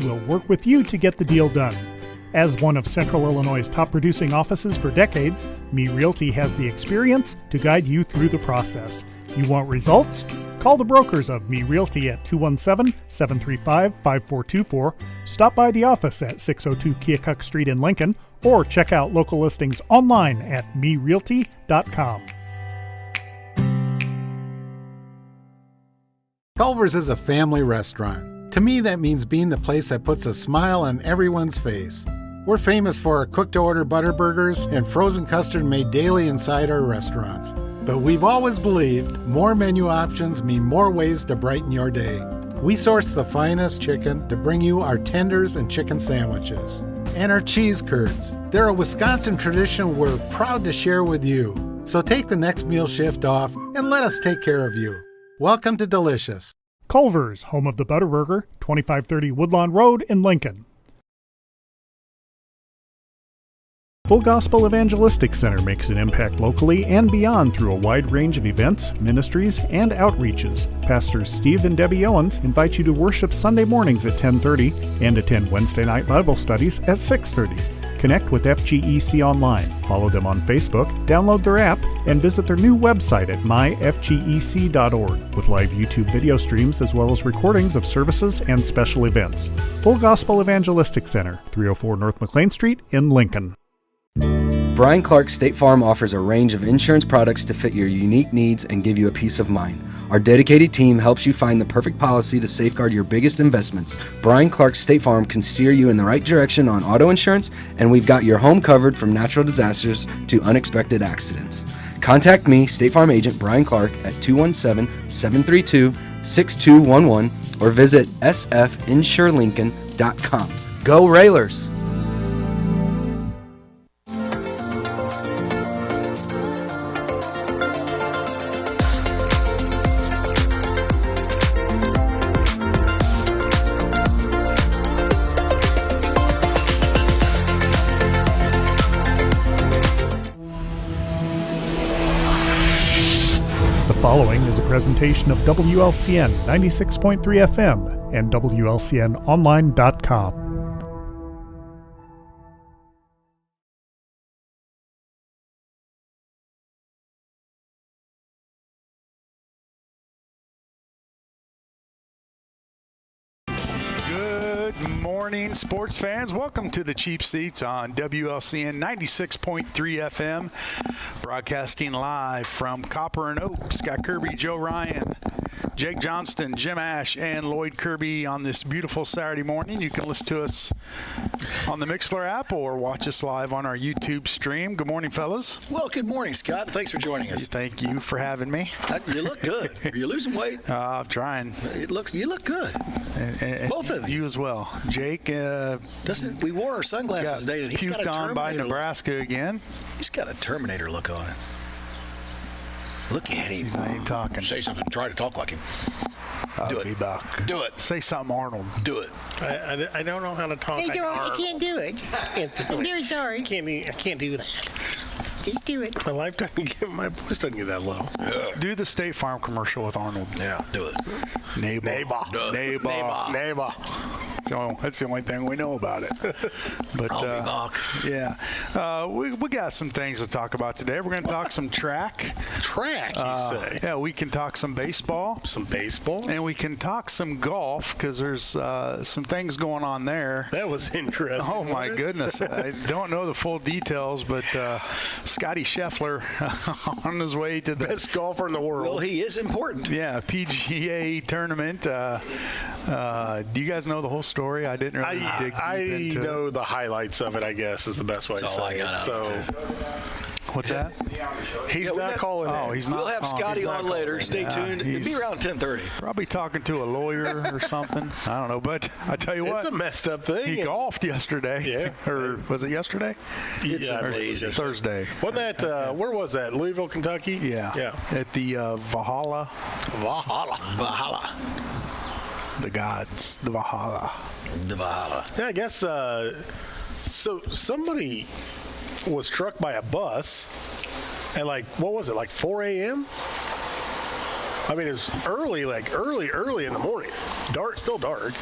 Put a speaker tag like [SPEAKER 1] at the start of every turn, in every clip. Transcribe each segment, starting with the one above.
[SPEAKER 1] We'll work with you to get the deal done. As one of Central Illinois' top producing offices for decades, Me Realty has the experience to guide you through the process. You want results? Call the brokers of Me Realty at 217-735-5424, stop by the office at 602 Keokuk Street in Lincoln, or check out local listings online at merealty.com.
[SPEAKER 2] Culver's is a family restaurant. To me, that means being the place that puts a smile on everyone's face. We're famous for our cooked-to-order butter burgers and frozen custard made daily inside our restaurants. But we've always believed more menu options mean more ways to brighten your day. We source the finest chicken to bring you our tenders and chicken sandwiches. And our cheese curds. They're a Wisconsin tradition we're proud to share with you. So take the next meal shift off and let us take care of you. Welcome to Delicious.
[SPEAKER 1] Culver's, home of the Butterburger, 2530 Woodlawn Road in Lincoln. Full Gospel Evangelistic Center makes an impact locally and beyond through a wide range of events, ministries, and outreaches. Pastors Steve and Debbie Owens invite you to worship Sunday mornings at 10:30 and attend Wednesday night Bible studies at 6:30. Connect with FGEC online, follow them on Facebook, download their app, and visit their new website at myfgec.org with live YouTube video streams as well as recordings of services and special events. Full Gospel Evangelistic Center, 304 North McLean Street in Lincoln.
[SPEAKER 3] Brian Clark State Farm offers a range of insurance products to fit your unique needs and give you a peace of mind. Our dedicated team helps you find the perfect policy to safeguard your biggest investments. Brian Clark State Farm can steer you in the right direction on auto insurance, and we've got your home covered from natural disasters to unexpected accidents. Contact me, State Farm Agent Brian Clark, at 217-732-6211 or visit sfinsurelincoln.com. Go Railers!
[SPEAKER 1] The following is a presentation of WLCN 96.3 FM and WLCNonline.com.
[SPEAKER 4] Good morning, sports fans. Welcome to the Cheap Seats on WLCN 96.3 FM, broadcasting live from Copper and Oak. Scott Kirby, Joe Ryan, Jake Johnston, Jim Ash, and Lloyd Kirby on this beautiful Saturday morning. You can listen to us on the Mixlr app or watch us live on our YouTube stream. Good morning, fellas.
[SPEAKER 5] Well, good morning, Scott. Thanks for joining us.
[SPEAKER 4] Thank you for having me.
[SPEAKER 5] You look good. Are you losing weight?
[SPEAKER 4] I'm trying.
[SPEAKER 5] You look good.
[SPEAKER 4] And
[SPEAKER 5] both of you.
[SPEAKER 4] You as well. Jake,
[SPEAKER 5] we wore our sunglasses today, and he's got a
[SPEAKER 4] puked on by
[SPEAKER 5] Terminator
[SPEAKER 4] Nebraska again.
[SPEAKER 5] He's got a Terminator look on. Look at him.
[SPEAKER 4] He's not even talking.
[SPEAKER 5] Say something. Try to talk like him. Do it.
[SPEAKER 4] Be back.
[SPEAKER 5] Do it.
[SPEAKER 4] Say something, Arnold.
[SPEAKER 5] Do it.
[SPEAKER 6] I don't know how to talk.
[SPEAKER 7] Hey, I can't do it. I'm very sorry.
[SPEAKER 6] I can't do that.
[SPEAKER 7] Just do it.
[SPEAKER 6] My lifetime, my voice doesn't get that low.
[SPEAKER 5] Yeah.
[SPEAKER 4] Do the State Farm commercial with Arnold.
[SPEAKER 5] Yeah, do it.
[SPEAKER 4] Neighbor.
[SPEAKER 6] Neighbor.
[SPEAKER 4] So that's the only thing we know about it. But
[SPEAKER 5] I'll be back.
[SPEAKER 4] Yeah, we got some things to talk about today. We're going to talk some track.
[SPEAKER 6] Track, you say?
[SPEAKER 4] Yeah, we can talk some baseball.
[SPEAKER 6] Some baseball?
[SPEAKER 4] And we can talk some golf because there's some things going on there.
[SPEAKER 6] That was interesting.
[SPEAKER 4] Oh, my goodness. I don't know the full details, but Scotty Scheffler on his way to the
[SPEAKER 6] best golfer in the world.
[SPEAKER 5] Well, he is important.
[SPEAKER 4] Yeah, PGA tournament. Do you guys know the whole story? I didn't really dig deep into
[SPEAKER 6] I know the highlights of it, I guess, is the best way to say it. So,
[SPEAKER 4] what's that?
[SPEAKER 6] He's not calling
[SPEAKER 4] Oh,
[SPEAKER 6] in.
[SPEAKER 4] he's not.
[SPEAKER 5] We'll have Scotty on later. Stay tuned. It'll be around 10:30.
[SPEAKER 4] Probably talking to a lawyer or something. I don't know, but I tell you what.
[SPEAKER 6] It's a messed up thing.
[SPEAKER 4] He golfed yesterday.
[SPEAKER 6] Yeah.
[SPEAKER 4] Or was it yesterday?
[SPEAKER 5] It's
[SPEAKER 6] Yeah,
[SPEAKER 5] amazing.
[SPEAKER 4] Thursday.
[SPEAKER 6] Wasn't that, where was that? Louisville, Kentucky?
[SPEAKER 4] Yeah.
[SPEAKER 6] Yeah.
[SPEAKER 4] At the Valhalla.
[SPEAKER 5] Valhalla.
[SPEAKER 4] The gods. The Valhalla.
[SPEAKER 5] The Valhalla.
[SPEAKER 6] Yeah, I guess, so somebody was struck by a bus at what was it, 4 a.m.? I mean, it was early in the morning. Still dark.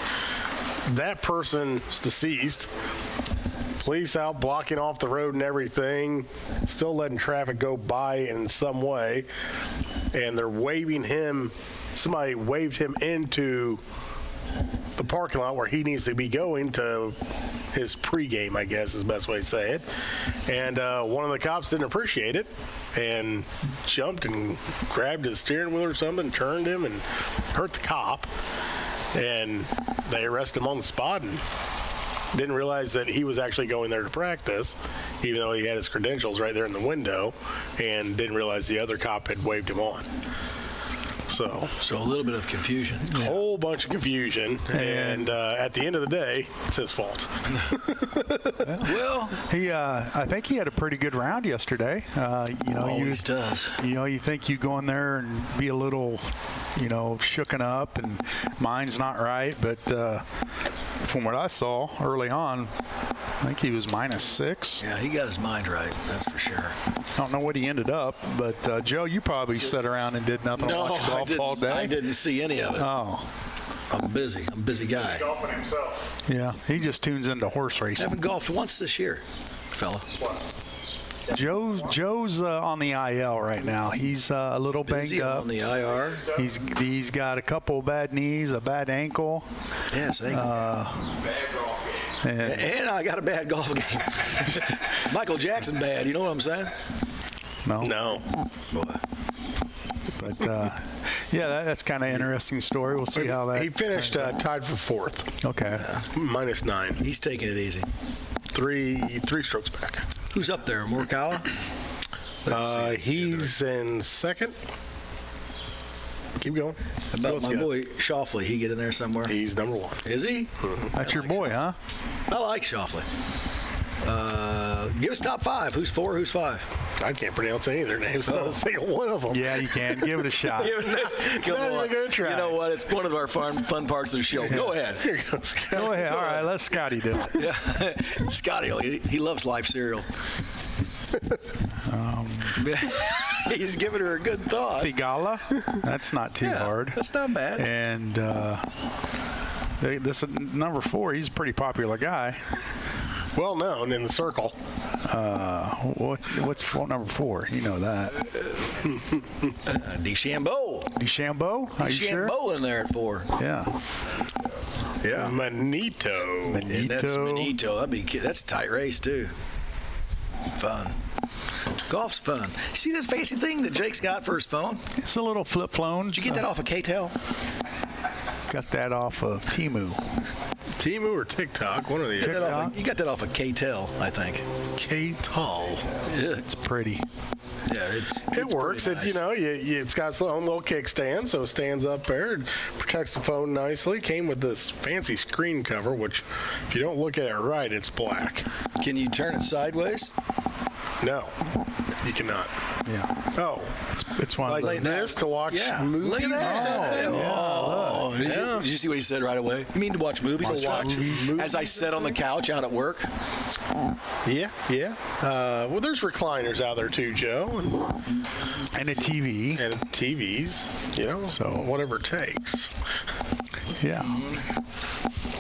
[SPEAKER 6] That person is deceased. Police out blocking off the road and everything, still letting traffic go by in some way. And they're waving him. Somebody waved him into the parking lot where he needs to be going to his pregame, I guess is the best way to say it. And one of the cops didn't appreciate it and jumped and grabbed his steering wheel or something, turned him and hurt the cop. And they arrested him on the spot and didn't realize that he was actually going there to practice, even though he had his credentials right there in the window, and didn't realize the other cop had waved him on. So
[SPEAKER 5] a little bit of confusion.
[SPEAKER 6] A whole bunch of confusion, and at the end of the day, it's his fault.
[SPEAKER 5] Well,
[SPEAKER 4] I think he had a pretty good round yesterday.
[SPEAKER 5] Always does.
[SPEAKER 4] You think you go in there and be a little, shooken up, and mine's not right, but from what I saw early on, I think he was -6.
[SPEAKER 5] Yeah, he got his mind right. That's for sure.
[SPEAKER 4] I don't know what he ended up, but Joe, you probably sat around and did nothing but watch golf all day.
[SPEAKER 5] I didn't see any of it.
[SPEAKER 4] Oh.
[SPEAKER 5] I'm busy. I'm a busy guy.
[SPEAKER 6] Golfing himself.
[SPEAKER 4] Yeah, he just tunes into horse
[SPEAKER 5] I
[SPEAKER 4] racing.
[SPEAKER 5] haven't golfed once this year, fella.
[SPEAKER 4] Joe's on the IL right now. He's a little banged
[SPEAKER 5] Busy
[SPEAKER 4] up.
[SPEAKER 5] on the IR.
[SPEAKER 4] He's got a couple bad knees, a bad ankle.
[SPEAKER 5] Yes, thank you. And I got a bad golf game. Michael Jackson bad, you know what I'm saying?
[SPEAKER 6] No.
[SPEAKER 5] Boy.
[SPEAKER 4] But that's kind of interesting story. We'll see how that.
[SPEAKER 6] He finished tied for 4th.
[SPEAKER 4] Okay.
[SPEAKER 6] -9.
[SPEAKER 5] He's taking it easy.
[SPEAKER 6] Three strokes back.
[SPEAKER 5] Who's up there? Morikawa?
[SPEAKER 6] He's in 2nd. Keep going.
[SPEAKER 5] About my boy Schauffele, he get in there somewhere?
[SPEAKER 6] He's number 1.
[SPEAKER 5] Is he?
[SPEAKER 6] Mm-hmm.
[SPEAKER 4] That's your boy, huh?
[SPEAKER 5] I like Schauffele. Give us top 5. Who's 4? Who's 5?
[SPEAKER 6] I can't pronounce any of their names. Not a single one of them.
[SPEAKER 4] Yeah, you can. Give it a shot.
[SPEAKER 5] Come
[SPEAKER 6] Not
[SPEAKER 5] on.
[SPEAKER 6] even gonna try.
[SPEAKER 5] You know what? It's one of our fun parts of the show. Go ahead.
[SPEAKER 6] Here goes Scott.
[SPEAKER 4] Go ahead. All right, let Scotty do it.
[SPEAKER 5] Yeah. Scotty, he loves life cereal. He's giving her a good thought.
[SPEAKER 4] Thigala. That's not too hard.
[SPEAKER 5] That's not bad.
[SPEAKER 4] And this number 4. He's a pretty popular guy.
[SPEAKER 6] Well known in the circle.
[SPEAKER 4] What's number 4? You know that.
[SPEAKER 5] DeChambeau.
[SPEAKER 4] DeChambeau? Are you sure?
[SPEAKER 5] DeChambeau in there at 4.
[SPEAKER 4] Yeah.
[SPEAKER 6] Yeah. Manito.
[SPEAKER 5] And that's Manito. That's a tight race too. Fun. Golf's fun. You see this fancy thing that Jake's got for his phone?
[SPEAKER 4] It's a little flip phone.
[SPEAKER 5] Did you get that off of K-Tel?
[SPEAKER 4] Got that off of Temu.
[SPEAKER 6] Temu or TikTok? One of the other.
[SPEAKER 5] You got that off of K-Tel, I think.
[SPEAKER 6] K-Tall.
[SPEAKER 5] Yeah,
[SPEAKER 4] It's pretty.
[SPEAKER 6] It works.
[SPEAKER 5] Nice.
[SPEAKER 6] It's got its own little kickstand, so it stands up there and protects the phone nicely. Came with this fancy screen cover, which, if you don't look at it right, it's black.
[SPEAKER 5] Can you turn it sideways?
[SPEAKER 6] No, you cannot.
[SPEAKER 4] Yeah.
[SPEAKER 6] Oh,
[SPEAKER 4] It's one of
[SPEAKER 6] like
[SPEAKER 4] those.
[SPEAKER 6] this to watch movies?
[SPEAKER 5] Look at that.
[SPEAKER 6] Oh,
[SPEAKER 5] Did you see what he said right away? You mean to watch movies?
[SPEAKER 6] movies.
[SPEAKER 5] As I sat on the couch out at work.
[SPEAKER 6] Yeah. Well, there's recliners out there too, Joe,
[SPEAKER 4] And a TV.
[SPEAKER 6] and TVs. So whatever it takes.
[SPEAKER 4] Yeah.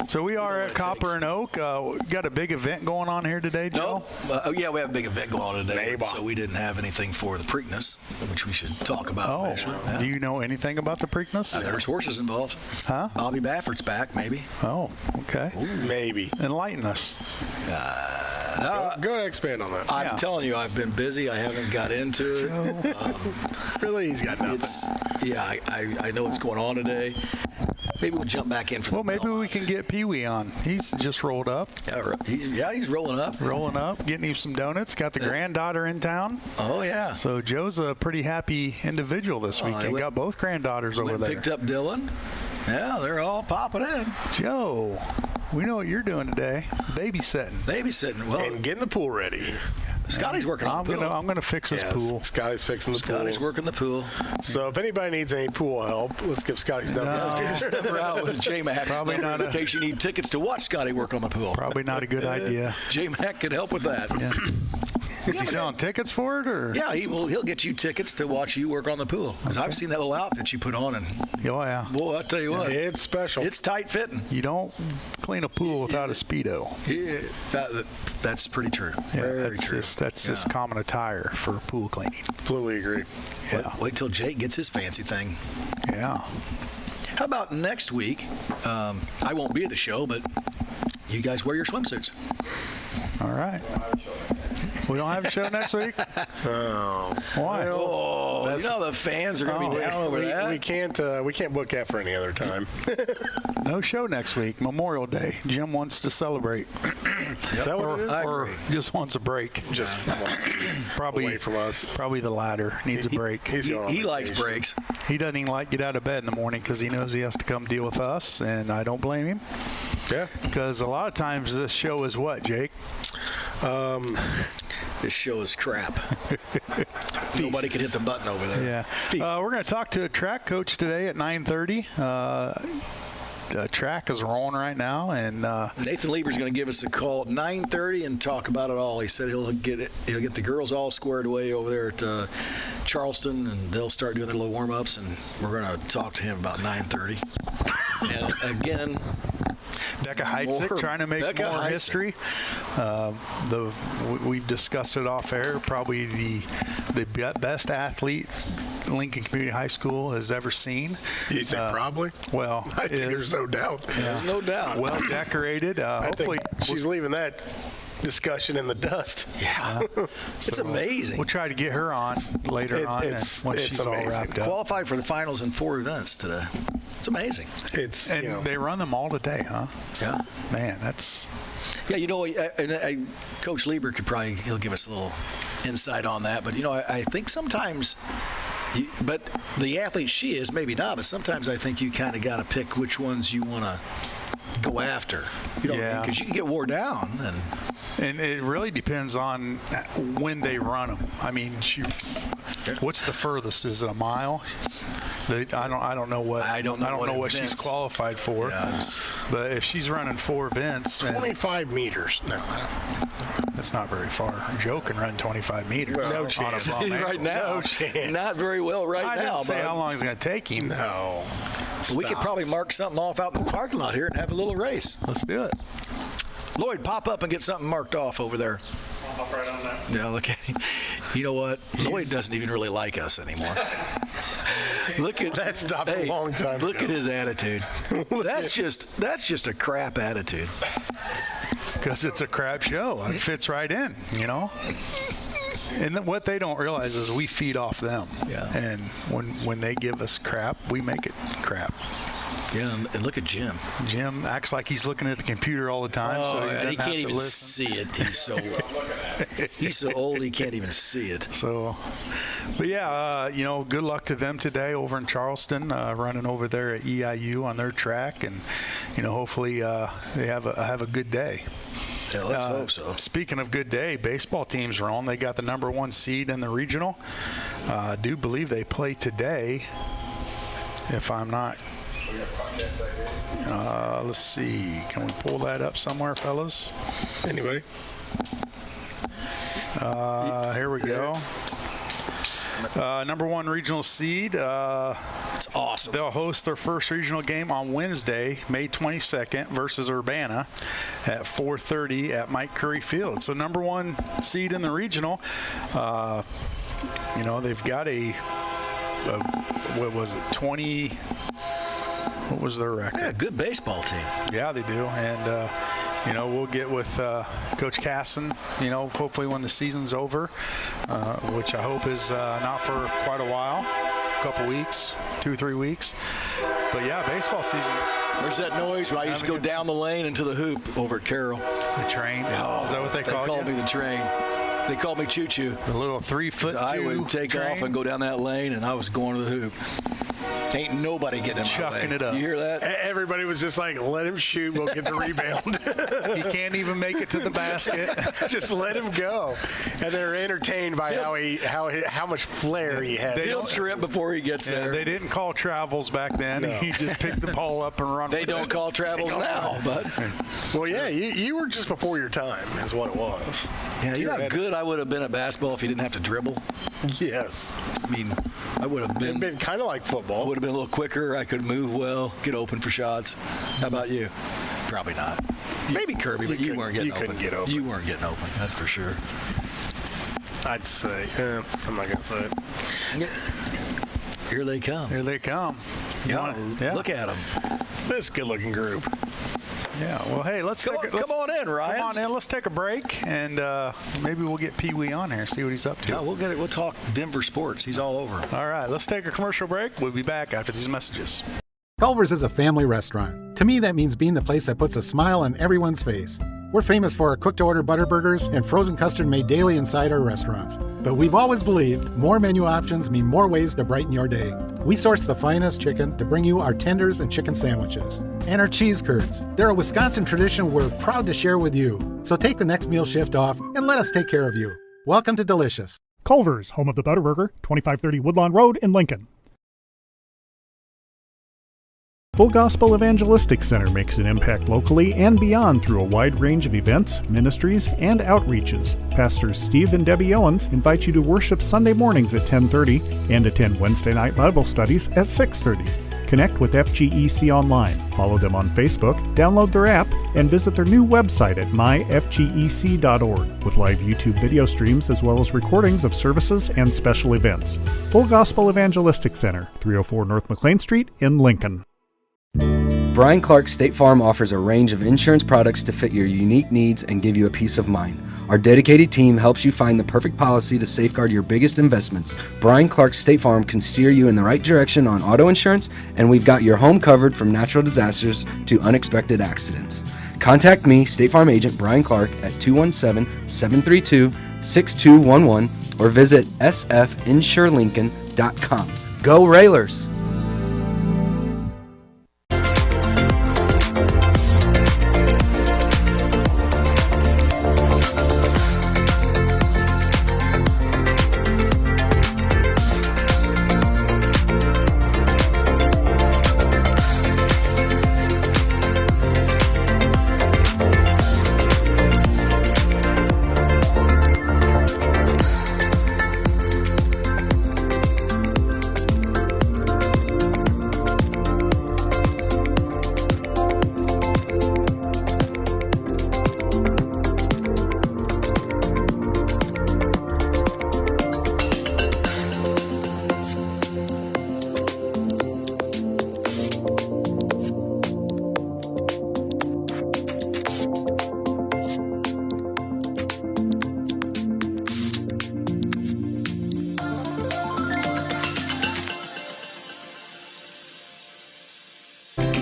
[SPEAKER 4] So we are at Copper and Oak. Got a big event going on here today, Joe?
[SPEAKER 5] No. We have a big event going on today.
[SPEAKER 6] Neighbor.
[SPEAKER 5] So we didn't have anything for the Preakness, which we should talk about.
[SPEAKER 4] Oh,
[SPEAKER 5] eventually. Yeah.
[SPEAKER 4] do you know anything about the Preakness?
[SPEAKER 5] There's horses involved.
[SPEAKER 4] Huh?
[SPEAKER 5] Bobby Baffert's back, maybe.
[SPEAKER 4] Oh, okay.
[SPEAKER 6] Maybe.
[SPEAKER 4] Enlighten us.
[SPEAKER 6] Go ahead and expand on that.
[SPEAKER 5] I'm telling you, I've been busy. I haven't got into it.
[SPEAKER 6] Really, he's got nothing.
[SPEAKER 5] I know what's going on today. Maybe we'll jump back in for
[SPEAKER 4] Well,
[SPEAKER 5] the
[SPEAKER 4] maybe we
[SPEAKER 5] Belmonts.
[SPEAKER 4] can get Pee Wee on. He's just rolled up.
[SPEAKER 5] He's rolling up.
[SPEAKER 4] Getting him some donuts. Got the granddaughter in town.
[SPEAKER 5] Oh, yeah.
[SPEAKER 4] So Joe's a pretty happy individual this weekend. Got both granddaughters over there.
[SPEAKER 5] Picked up Dylan. Yeah, they're all popping in.
[SPEAKER 4] Joe, we know what you're doing today. Babysitting.
[SPEAKER 5] Babysitting. Well,
[SPEAKER 6] And getting the pool ready.
[SPEAKER 5] Scotty's working on the pool.
[SPEAKER 4] I'm gonna fix this
[SPEAKER 6] Yes,
[SPEAKER 4] pool.
[SPEAKER 6] Scotty's fixing the pool.
[SPEAKER 5] Scotty's working the pool.
[SPEAKER 6] So if anybody needs any pool help, let's give Scotty's number.
[SPEAKER 4] No.
[SPEAKER 5] Let's give his number out with J-Max.
[SPEAKER 4] Probably not
[SPEAKER 5] in case you need tickets to watch Scotty work on the pool.
[SPEAKER 4] Probably not a good idea.
[SPEAKER 5] J-Mac can help with that.
[SPEAKER 4] Yeah. Is he selling tickets for it, or?
[SPEAKER 5] Yeah, he'll get you tickets to watch you work on the pool. Because I've seen that little outfit you put on, and
[SPEAKER 4] Oh, yeah.
[SPEAKER 5] boy, I'll tell you what,
[SPEAKER 6] It's special.
[SPEAKER 5] it's tight fitting.
[SPEAKER 4] You don't clean a pool without a Speedo.
[SPEAKER 5] Yeah, that's pretty true.
[SPEAKER 4] Yeah,
[SPEAKER 5] Very true.
[SPEAKER 4] That's just common attire for pool cleaning.
[SPEAKER 6] Completely agree.
[SPEAKER 4] Yeah.
[SPEAKER 5] Wait till Jake gets his fancy thing.
[SPEAKER 4] Yeah.
[SPEAKER 5] How about next week? I won't be at the show, but you guys wear your swimsuits.
[SPEAKER 4] All right. We don't have a show next week?
[SPEAKER 6] Oh.
[SPEAKER 4] Why?
[SPEAKER 5] Oh, you know the fans are going to be down over that.
[SPEAKER 6] We can't book that for any other time.
[SPEAKER 4] No show next week. Memorial Day. Jim wants to celebrate.
[SPEAKER 6] Is that what it is?
[SPEAKER 4] Or just wants a break.
[SPEAKER 6] Just
[SPEAKER 4] Probably
[SPEAKER 6] away from us.
[SPEAKER 4] Probably the latter. Needs a break.
[SPEAKER 6] He's going on
[SPEAKER 5] He likes
[SPEAKER 6] vacation.
[SPEAKER 5] breaks.
[SPEAKER 4] He doesn't even like get out of bed in the morning because he knows he has to come deal with us, and I don't blame him.
[SPEAKER 6] Yeah.
[SPEAKER 4] Because a lot of times this show is what, Jake?
[SPEAKER 5] This show is crap. Nobody can hit the button over there.
[SPEAKER 4] Yeah. We're going to talk to a track coach today at 9:30. The track is rolling right now, and
[SPEAKER 5] Nathan Lieber's going to give us a call at 9:30 and talk about it all. He said he'll get the girls all squared away over there at Charleston, and they'll start doing their little warm-ups, and we're going to talk to him about 9:30. And again,
[SPEAKER 4] Becca Heitzig trying to make
[SPEAKER 5] Becca
[SPEAKER 4] more
[SPEAKER 5] Heitzig.
[SPEAKER 4] history. We've discussed it off air. Probably the best athlete Lincoln Community High School has ever seen.
[SPEAKER 6] You said probably?
[SPEAKER 4] Well,
[SPEAKER 6] I think there's no doubt.
[SPEAKER 5] there's no doubt.
[SPEAKER 4] well decorated.
[SPEAKER 6] I
[SPEAKER 4] Hopefully,
[SPEAKER 6] think she's leaving that discussion in the dust.
[SPEAKER 5] Yeah. It's amazing.
[SPEAKER 4] we'll try to get her on later on when she's all
[SPEAKER 6] amazing.
[SPEAKER 4] wrapped up.
[SPEAKER 5] Qualified for the finals in 4 events today. It's amazing.
[SPEAKER 6] It's
[SPEAKER 4] And they run them all today, huh?
[SPEAKER 5] Yeah.
[SPEAKER 4] Man, that's
[SPEAKER 5] Yeah, Coach Lieber he'll give us a little insight on that. But, I think sometimes, but the athlete she is, maybe not, but sometimes I think you kind of got to pick which ones you want to go after.
[SPEAKER 4] Yeah.
[SPEAKER 5] Because you can get wore down.
[SPEAKER 4] And it really depends on when they run them. I mean, what's the furthest? Is it a mile? I don't know what.
[SPEAKER 5] I don't know
[SPEAKER 4] what she's
[SPEAKER 5] events.
[SPEAKER 4] qualified for.
[SPEAKER 5] Yeah.
[SPEAKER 4] But if she's running 4 events, and
[SPEAKER 6] 25 meters. No, I
[SPEAKER 4] that's not very far. Joe can run 25 meters.
[SPEAKER 6] No
[SPEAKER 4] on a
[SPEAKER 6] chance.
[SPEAKER 4] bum ankle.
[SPEAKER 5] Right now,
[SPEAKER 6] No chance.
[SPEAKER 5] not very well
[SPEAKER 4] I
[SPEAKER 5] now.
[SPEAKER 4] didn't say
[SPEAKER 5] but
[SPEAKER 4] how long it's going to take him.
[SPEAKER 6] No.
[SPEAKER 5] we could probably mark something off out in the parking lot here and have a little race.
[SPEAKER 4] Let's do it.
[SPEAKER 5] Lloyd, pop up and get something marked off over there.
[SPEAKER 8] Hop right on that.
[SPEAKER 5] Yeah, look at him. You know what? Lloyd doesn't even really like us anymore. Look at
[SPEAKER 6] That stopped a long time
[SPEAKER 5] Look
[SPEAKER 6] ago.
[SPEAKER 5] at his attitude. That's just a crap attitude.
[SPEAKER 4] Because it's a crap show. It fits right in, And then what they don't realize is we feed off them.
[SPEAKER 5] Yeah.
[SPEAKER 4] And when they give us crap, we make it crap.
[SPEAKER 5] Yeah, and look at Jim.
[SPEAKER 4] Jim acts like he's looking at the computer all the time, so he doesn't
[SPEAKER 5] he can't
[SPEAKER 4] have to
[SPEAKER 5] even
[SPEAKER 4] listen.
[SPEAKER 5] see it. He's so old he can't even see it.
[SPEAKER 4] So, but yeah, good luck to them today over in Charleston, running over there at EIU on their track, and hopefully they have a good day.
[SPEAKER 5] Yeah, let's hope so.
[SPEAKER 4] Speaking of good day, baseball teams are on. They got the number 1 seed in the regional. I do believe they play today. If I'm not. Let's see. Can we pull that up somewhere, fellas?
[SPEAKER 6] Anybody?
[SPEAKER 4] Here we go. Number 1 regional seed.
[SPEAKER 5] It's awesome.
[SPEAKER 4] They'll host their first regional game on Wednesday, May 22nd, versus Urbana at 4:30 at Mike Curry Field. So number 1 seed in the regional. They've got what was it? 20. What was their record?
[SPEAKER 5] Yeah, good baseball team.
[SPEAKER 4] Yeah, they do. And, we'll get with Coach Casson, hopefully when the season's over, which I hope is not for quite a while, a couple weeks, 2 or 3 weeks. But, yeah, baseball season.
[SPEAKER 5] There's that noise when I used to go down the lane into the hoop over at Carroll.
[SPEAKER 4] The train. Is that what they call
[SPEAKER 5] me the train. They called me Choo-Choo.
[SPEAKER 4] The little 3'2"
[SPEAKER 5] I would take
[SPEAKER 4] train.
[SPEAKER 5] off and go down that lane, and I was going to the hoop. Ain't nobody getting him
[SPEAKER 4] Chucking
[SPEAKER 5] away.
[SPEAKER 4] it up.
[SPEAKER 5] You hear that?
[SPEAKER 6] Everybody was just like, let him shoot. We'll get the rebound.
[SPEAKER 4] He can't even make it to the basket.
[SPEAKER 6] Just let him go. And they're entertained by how much flair he had.
[SPEAKER 5] He'll trip before he gets
[SPEAKER 4] Yeah,
[SPEAKER 5] there.
[SPEAKER 4] they didn't call travels back then.
[SPEAKER 6] No.
[SPEAKER 4] He just picked the ball up and run.
[SPEAKER 5] They don't call travels now, but
[SPEAKER 6] Well, yeah, you were just before your time, is what it was.
[SPEAKER 5] yeah, you know how good I would have been at basketball if he didn't have to dribble.
[SPEAKER 6] Yes.
[SPEAKER 5] I mean, I would have
[SPEAKER 6] It'd
[SPEAKER 5] been.
[SPEAKER 6] been kind of like
[SPEAKER 5] I
[SPEAKER 6] football.
[SPEAKER 5] would have been a little quicker. I could move well, get open for shots. How about you? Probably not. Maybe Kirby, but you weren't getting open.
[SPEAKER 6] couldn't get open.
[SPEAKER 5] You weren't getting open. That's for sure.
[SPEAKER 6] I'd say. I'm not going to say it.
[SPEAKER 5] Here they come.
[SPEAKER 4] Here they come.
[SPEAKER 5] Yeah,
[SPEAKER 4] Yeah.
[SPEAKER 5] look at them.
[SPEAKER 6] This good-looking group.
[SPEAKER 4] Yeah. Well, hey, let's
[SPEAKER 5] Come on in, Ryan.
[SPEAKER 4] Come on in. Let's take a break, and maybe we'll get Pee Wee on here, see what he's up to.
[SPEAKER 5] Yeah, we'll get it. We'll talk Denver sports. He's all over.
[SPEAKER 4] All right. Let's take a commercial break. We'll be back after these messages.
[SPEAKER 2] Culver's is a family restaurant. To me, that means being the place that puts a smile on everyone's face. We're famous for our cooked-to-order butter burgers and frozen custard made daily inside our restaurants. But we've always believed more menu options mean more ways to brighten your day. We source the finest chicken to bring you our tenders and chicken sandwiches. And our cheese curds. They're a Wisconsin tradition we're proud to share with you. So take the next meal shift off and let us take care of you. Welcome to Delicious.
[SPEAKER 1] Culver's, home of the Butterburger, 2530 Woodlawn Road in Lincoln. Full Gospel Evangelistic Center makes an impact locally and beyond through a wide range of events, ministries, and outreaches. Pastors Steve and Debbie Owens invite you to worship Sunday mornings at 10:30 and attend Wednesday night Bible studies at 6:30. Connect with FGEC online, follow them on Facebook, download their app, and visit their new website at myfgec.org with live YouTube video streams as well as recordings of services and special events. Full Gospel Evangelistic Center, 304 North McLean Street in Lincoln.
[SPEAKER 3] Brian Clark State Farm offers a range of insurance products to fit your unique needs and give you a peace of mind. Our dedicated team helps you find the perfect policy to safeguard your biggest investments. Brian Clark State Farm can steer you in the right direction on auto insurance, and we've got your home covered from natural disasters to unexpected accidents. Contact me, State Farm Agent Brian Clark, at 217-732-6211 or visit sfinsurelincoln.com. Go Railers!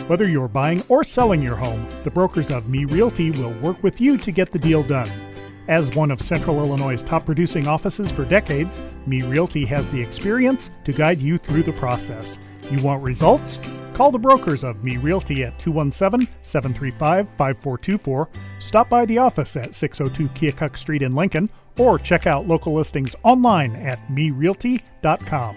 [SPEAKER 1] Whether you're buying or selling your home, the brokers of Me Realty will work with you to get the deal done. As one of Central Illinois' top producing offices for decades, Me Realty has the experience to guide you through the process. You want results? Call the brokers of Me Realty at 217-735-5424, stop by the office at 602 Keokuk Street in Lincoln, or check out local listings online at merealty.com.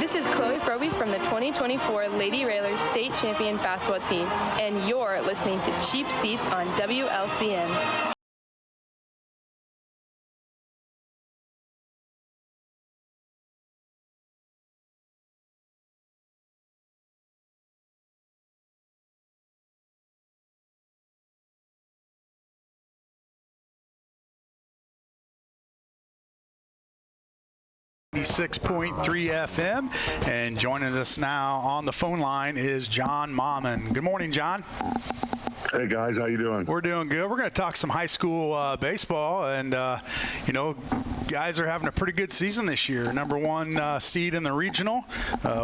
[SPEAKER 8] This is Chloe Froby from the 2024 Lady Railers State Champion Basketball Team, and you're listening to Cheap Seats on WLCN.
[SPEAKER 4] .3 FM, and joining us now on the phone line is John Mauman. Good morning, John.
[SPEAKER 9] Hey guys, how you doing?
[SPEAKER 4] We're doing good. We're going to talk some high school baseball, and guys are having a pretty good season this year. Number one seed in the regional,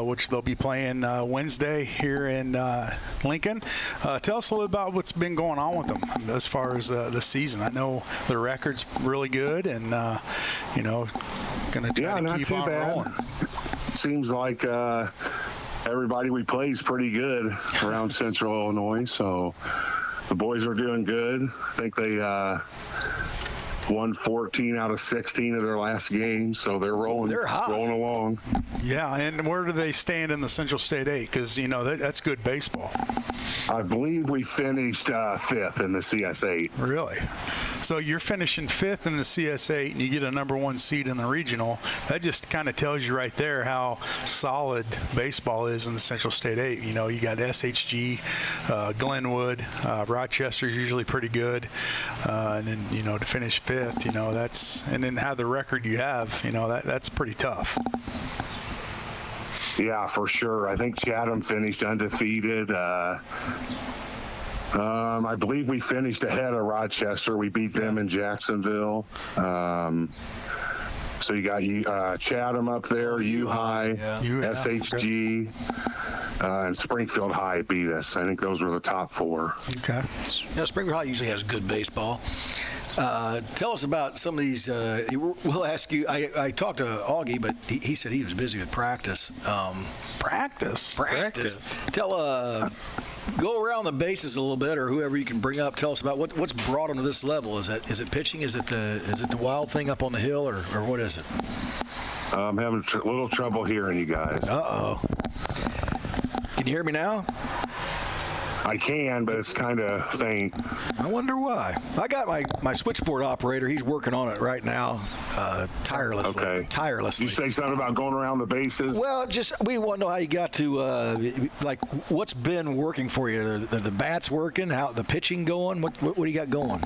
[SPEAKER 4] which they'll be playing Wednesday here in Lincoln. Tell us a little about what's been going on with them as far as the season. I know the record's really good, and going to try to keep on rolling.
[SPEAKER 9] Seems like everybody we play is pretty good around Central Illinois, so the boys are doing good. I think they won 14 out of 16 of their last games, so they're rolling.
[SPEAKER 5] They're hot.
[SPEAKER 9] Rolling along.
[SPEAKER 4] Yeah, and where do they stand in the Central State 8? Because that's good baseball.
[SPEAKER 9] I believe we finished 5th in the CS8.
[SPEAKER 4] Really? So you're finishing 5th in the CS8 and you get a number one seed in the regional. That just kind of tells you right there how solid baseball is in the Central State 8. You got SHG, Glenwood, Rochester's usually pretty good. And then, to finish 5th, that's, and then have the record you have, that's pretty tough.
[SPEAKER 9] Yeah, for sure. I think Chatham finished undefeated. I believe we finished ahead of Rochester. We beat them in Jacksonville. So you got Chatham up there, U-High, SHG, and Springfield High beat us. I think those were the top 4.
[SPEAKER 4] Okay.
[SPEAKER 5] Springfield High usually has good baseball. Tell us about some of these. We'll ask you. I talked to Augie, but he said he was busy with practice.
[SPEAKER 4] Practice.
[SPEAKER 5] Go around the bases a little bit, or whoever you can bring up. Tell us about what's brought them to this level. Is it pitching? Is it the wild thing up on the hill, or what is it?
[SPEAKER 9] I'm having a little trouble hearing you guys.
[SPEAKER 5] Uh-oh. Can you hear me now?
[SPEAKER 9] I can, but it's kind of faint.
[SPEAKER 5] I wonder why. I got my switchboard operator. He's working on it right now, tirelessly.
[SPEAKER 9] Okay.
[SPEAKER 5] Tirelessly.
[SPEAKER 9] You say something about going around the bases?
[SPEAKER 5] Well, we want to know how you got to, what's been working for you? The bats working? How the pitching going? What do you got going?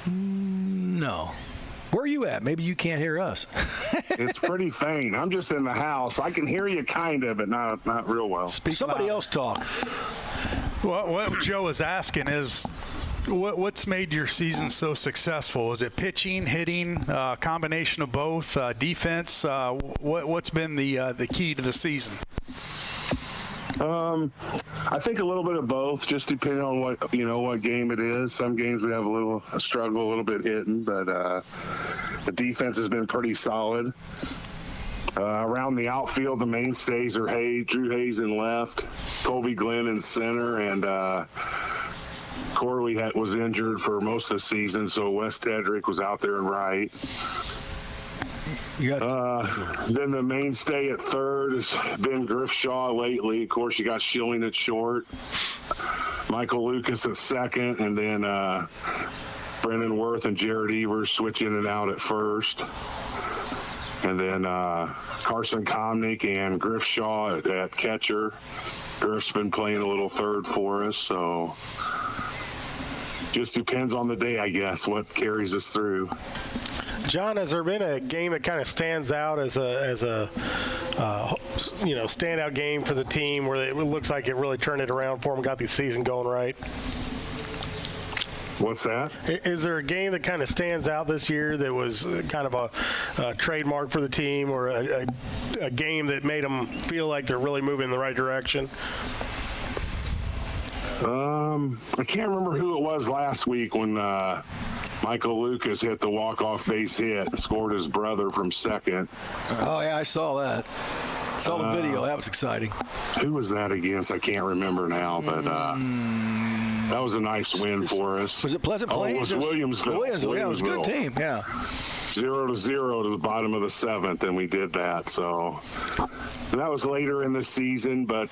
[SPEAKER 5] No. Where are you at? Maybe you can't hear us.
[SPEAKER 9] It's pretty faint. I'm just in the house. I can hear you kind of, but not real well.
[SPEAKER 5] Somebody else talk.
[SPEAKER 4] Well, what Joe is asking is, what's made your season so successful? Is it pitching, hitting, combination of both, defense? What's been the key to the season?
[SPEAKER 9] I think a little bit of both, just depending on what game it is. Some games we have a struggle, a little bit hitting, but the defense has been pretty solid. Around the outfield, the mainstays are Drew Hayes in left, Colby Glenn in center, and Corley was injured for most of the season, so Wes Tedrick was out there in right. Then the mainstay at third has been Griffshaw lately. Of course, you got Schilling at short, Michael Lucas at second, and then Brendan Worth and Jared Evers switch in and out at first. And then Carson Komnick and Griffshaw at catcher. Griff's been playing a little third for us, so just depends on the day, I guess, what carries us through.
[SPEAKER 6] John, has there been a game that kind of stands out as a standout game for the team where it looks like it really turned it around for them, got the season going right?
[SPEAKER 9] What's that?
[SPEAKER 6] Is there a game that kind of stands out this year that was kind of a trademark for the team, or a game that made them feel like they're really moving in the right direction?
[SPEAKER 9] I can't remember who it was last week when Michael Lucas hit the walk-off base hit and scored his brother from second.
[SPEAKER 5] Oh, yeah, I saw that. Saw the video. That was exciting.
[SPEAKER 9] Who was that against? I can't remember now, but that was a nice win for us.
[SPEAKER 5] Was it Pleasant Plains?
[SPEAKER 9] Oh, it was Williamsville.
[SPEAKER 5] Yeah, it was a good team, yeah.
[SPEAKER 9] 0-0 to the bottom of the 7th, and we did that. So that was later in the season, but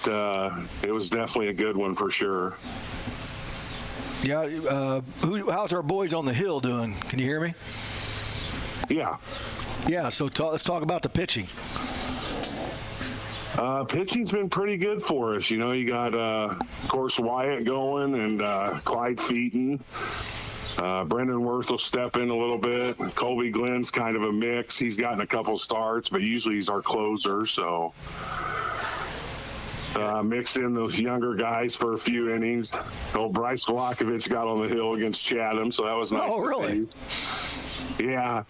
[SPEAKER 9] it was definitely a good one for sure.
[SPEAKER 5] Yeah. How's our boys on the hill doing? Can you hear me?
[SPEAKER 9] Yeah.
[SPEAKER 5] Yeah. So let's talk about the pitching.
[SPEAKER 9] Pitching's been pretty good for us. You know, you got, of course, Wyatt going and Clyde Featon. Brendan Worth will step in a little bit. Colby Glenn's kind of a mix. He's gotten a couple starts, but usually he's our closer. So mix in those younger guys for a few innings. Old Bryce Vlahovic got on the hill against Chatham, so that was nice.
[SPEAKER 5] Oh, really?
[SPEAKER 9] See. Yeah,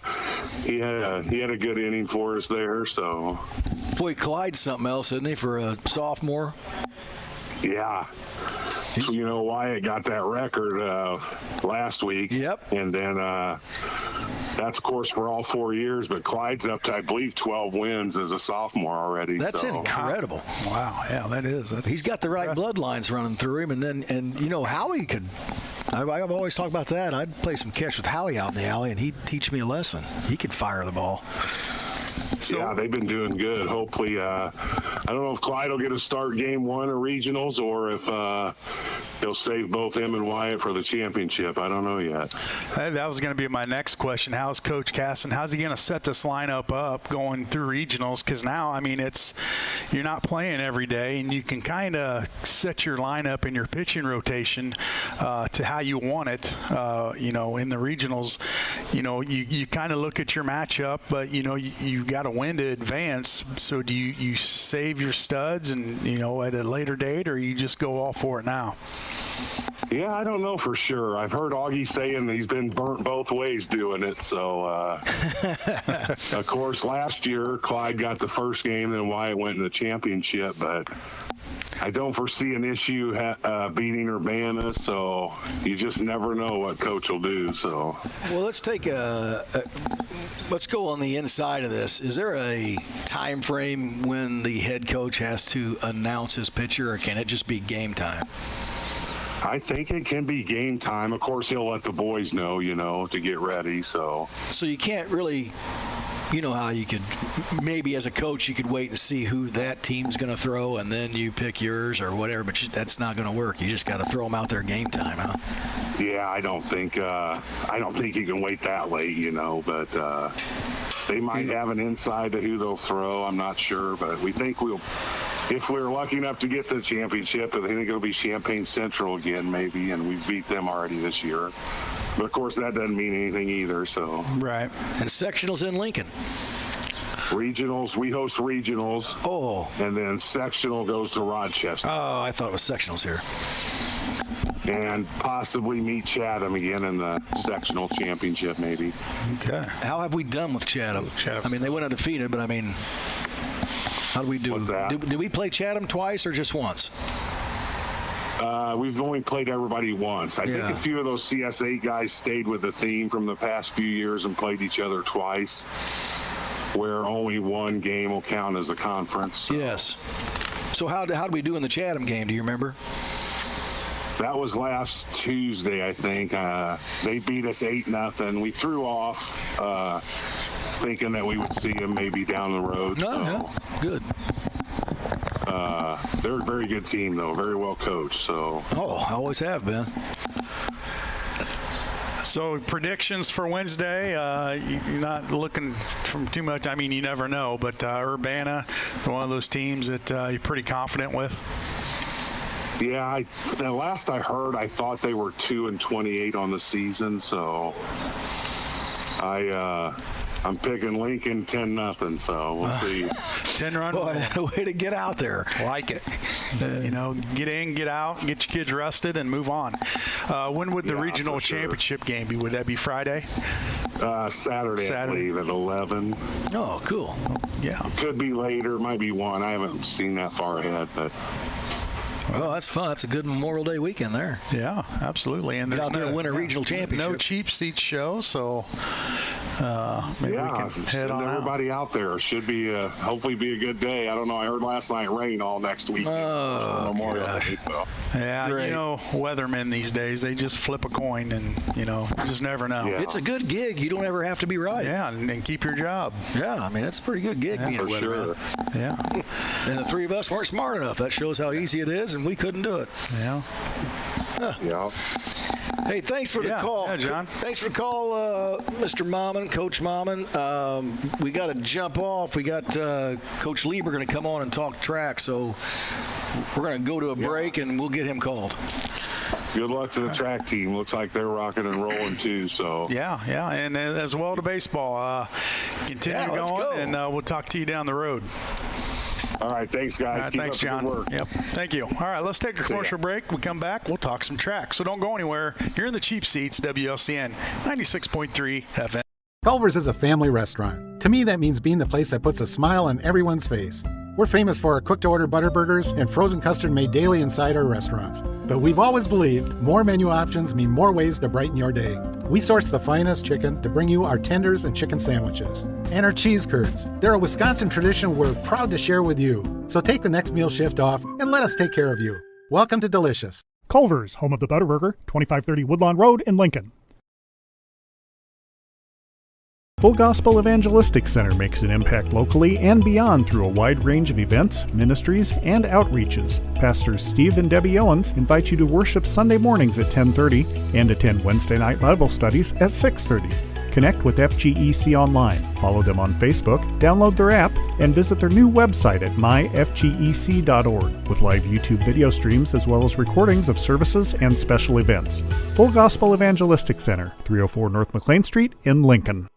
[SPEAKER 9] he had a good inning for us there. So,
[SPEAKER 5] boy, Clyde's something else, isn't he, for a sophomore?
[SPEAKER 9] Yeah. So, you know, Wyatt got that record last week.
[SPEAKER 5] Yep.
[SPEAKER 9] And then that's, of course, for all 4 years. But Clyde's up to, I believe, 12 wins as a sophomore already.
[SPEAKER 5] That's incredible.
[SPEAKER 4] Wow. Yeah, that is.
[SPEAKER 5] He's got the right bloodlines running through him. And you know, Howie could – I've always talked about that. I'd play some catch with Howie out in the alley, and he'd teach me a lesson. He could fire the ball.
[SPEAKER 9] So, yeah, they've been doing good. Hopefully, I don't know if Clyde will get a start game 1 of regionals or if he'll save both him and Wyatt for the championship. I don't know yet.
[SPEAKER 4] That was going to be my next question. How's Coach Casson? How's he going to set this lineup up going through regionals? Because now, I mean, you're not playing every day, and you can kind of set your lineup and your pitching rotation to how you want it. You know, in the regionals, you know, you kind of look at your matchup, but you know, you got to win to advance. So do you save your studs and, you know, at a later date, or you just go all for it now?
[SPEAKER 9] Yeah, I don't know for sure. I've heard Augie saying he's been burnt both ways doing it. So, of course, last year Clyde got the first game, and Wyatt went in the championship. But I don't foresee an issue beating Urbana. So you just never know what Coach will do. So,
[SPEAKER 5] well, let's take let's go on the inside of this. Is there a time frame when the head coach has to announce his pitcher, or can it just be game time?
[SPEAKER 9] I think it can be game time. Of course, he'll let the boys know, you know, to get ready. So
[SPEAKER 5] you can't really, you know how you could, maybe as a coach, you could wait and see who that team's going to throw, and then you pick yours or whatever, but that's not going to work. You just got to throw them out there game time, huh?
[SPEAKER 9] Yeah, I don't think you can wait that late, you know, but they might have an inside to who they'll throw. I'm not sure, but we think if we're lucky enough to get to the championship, I think it'll be Champaign Central again, maybe, and we've beat them already this year. But, of course, that doesn't mean anything either. So
[SPEAKER 4] right.
[SPEAKER 5] And sectionals in Lincoln.
[SPEAKER 9] Regionals, we host regionals.
[SPEAKER 5] Oh.
[SPEAKER 9] And then sectional goes to Rochester.
[SPEAKER 5] Oh, I thought it was sectionals here.
[SPEAKER 9] And possibly meet Chatham again in the sectional championship, maybe.
[SPEAKER 4] Okay.
[SPEAKER 5] How have we done with Chatham? I mean, they went undefeated, but I mean, how do we do?
[SPEAKER 9] What's that?
[SPEAKER 5] Did we play Chatham twice or just once?
[SPEAKER 9] We've only played everybody once. I think a few of those CS8 guys stayed with the theme from the past few years and played each other twice, where only one game will count as a conference. So.
[SPEAKER 5] Yes. So how did we do in the Chatham game? Do you remember?
[SPEAKER 9] That was last Tuesday, I think. They beat us 8-0. We threw off, thinking that we would see them maybe down the road.
[SPEAKER 5] No, good.
[SPEAKER 9] They're a very good team, though. Very well coached. So.
[SPEAKER 5] Oh, I always have been.
[SPEAKER 4] So predictions for Wednesday, you're not looking from too much. I mean, you never know, but Urbana, one of those teams that you're pretty confident with.
[SPEAKER 9] Yeah, the last I heard, I thought they were 2-28 on the season. So I'm picking Lincoln 10-0. So we'll see.
[SPEAKER 4] 10-run.
[SPEAKER 5] Boy, way to get out there.
[SPEAKER 4] Like it. You know, get in, get out, get your kids rested, and move on. When would the regional championship game be? Would that be Friday?
[SPEAKER 9] Saturday, I believe, at 11.
[SPEAKER 5] Oh, cool.
[SPEAKER 4] Yeah.
[SPEAKER 9] Could be later. Might be 1. I haven't seen that far ahead, but.
[SPEAKER 5] Oh, that's fun. That's a good Memorial Day weekend there.
[SPEAKER 4] Yeah, absolutely. And
[SPEAKER 5] get out there and win a regional championship.
[SPEAKER 4] No cheap seats show, so maybe we
[SPEAKER 9] Yeah,
[SPEAKER 4] can head
[SPEAKER 9] send
[SPEAKER 4] on
[SPEAKER 9] everybody out there. Should be hopefully be a good day. I don't know. I heard last night rain all next week. Memorial Day. So
[SPEAKER 4] Yeah,
[SPEAKER 5] Great.
[SPEAKER 4] you know, weathermen these days, they just flip a coin and, you just never know.
[SPEAKER 9] Yeah.
[SPEAKER 5] It's a good gig. You don't ever have to be right.
[SPEAKER 4] Yeah, and keep your job.
[SPEAKER 5] Yeah, I mean, that's a pretty good gig being a
[SPEAKER 9] for sure.
[SPEAKER 5] weatherman.
[SPEAKER 4] Yeah.
[SPEAKER 5] And the three of us weren't smart enough. That shows how easy it is, and we couldn't do it.
[SPEAKER 4] Yeah.
[SPEAKER 9] Yeah.
[SPEAKER 5] Hey, thanks for the
[SPEAKER 4] Yeah,
[SPEAKER 5] call.
[SPEAKER 4] yeah, John.
[SPEAKER 5] Thanks for the call, Mr. Momman, Coach Momman. We got to jump off. We got Coach Lieber going to come on and talk track, so we're going to go to a break, and we'll get him called.
[SPEAKER 9] Good luck to the track team. Looks like they're rocking and rolling too. So
[SPEAKER 4] Yeah, and as well to baseball. Continue
[SPEAKER 5] Yeah, let's
[SPEAKER 4] going,
[SPEAKER 5] go.
[SPEAKER 4] and we'll talk to you down the road.
[SPEAKER 9] all right, thanks guys.
[SPEAKER 4] All right,
[SPEAKER 9] Keep
[SPEAKER 4] thanks,
[SPEAKER 9] up the
[SPEAKER 4] John.
[SPEAKER 9] good work.
[SPEAKER 4] Yep, thank you. All right, let's take a commercial break. We come back, we'll talk some track. So don't go anywhere. You're in the Cheap Seats, WLCN 96.3 FM.
[SPEAKER 2] Culver's is a family restaurant. To me, that means being the place that puts a smile on everyone's face. We're famous for our cooked-to-order butter burgers and frozen custard made daily inside our restaurants. But we've always believed more menu options mean more ways to brighten your day. We source the finest chicken to bring you our tenders and chicken sandwiches. And our cheese curds. They're a Wisconsin tradition we're proud to share with you. So take the next meal shift off and let us take care of you. Welcome to Delicious.
[SPEAKER 1] Culver's, home of the Butterburger, 2530 Woodlawn Road in Lincoln. Full Gospel Evangelistic Center makes an impact locally and beyond through a wide range of events, ministries, and outreaches. Pastors Steve and Debbie Owens invite you to worship Sunday mornings at 10:30 and attend Wednesday night Bible studies at 6:30. Connect with FGEC online, follow them on Facebook, download their app, and visit their new website at myfgec.org with live YouTube video streams as well as recordings of services and special events. Full Gospel Evangelistic Center, 304 North McLean Street in Lincoln.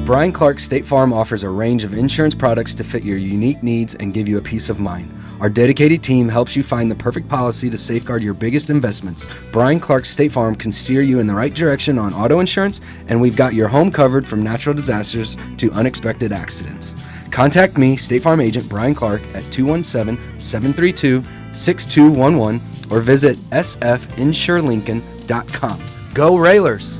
[SPEAKER 3] Brian Clark State Farm offers a range of insurance products to fit your unique needs and give you a peace of mind. Our dedicated team helps you find the perfect policy to safeguard your biggest investments. Brian Clark State Farm can steer you in the right direction on auto insurance, and we've got your home covered from natural disasters to unexpected accidents. Contact me, State Farm agent Brian Clark, at 217-732-6211 or visit sfinsurelincoln.com. Go Railers!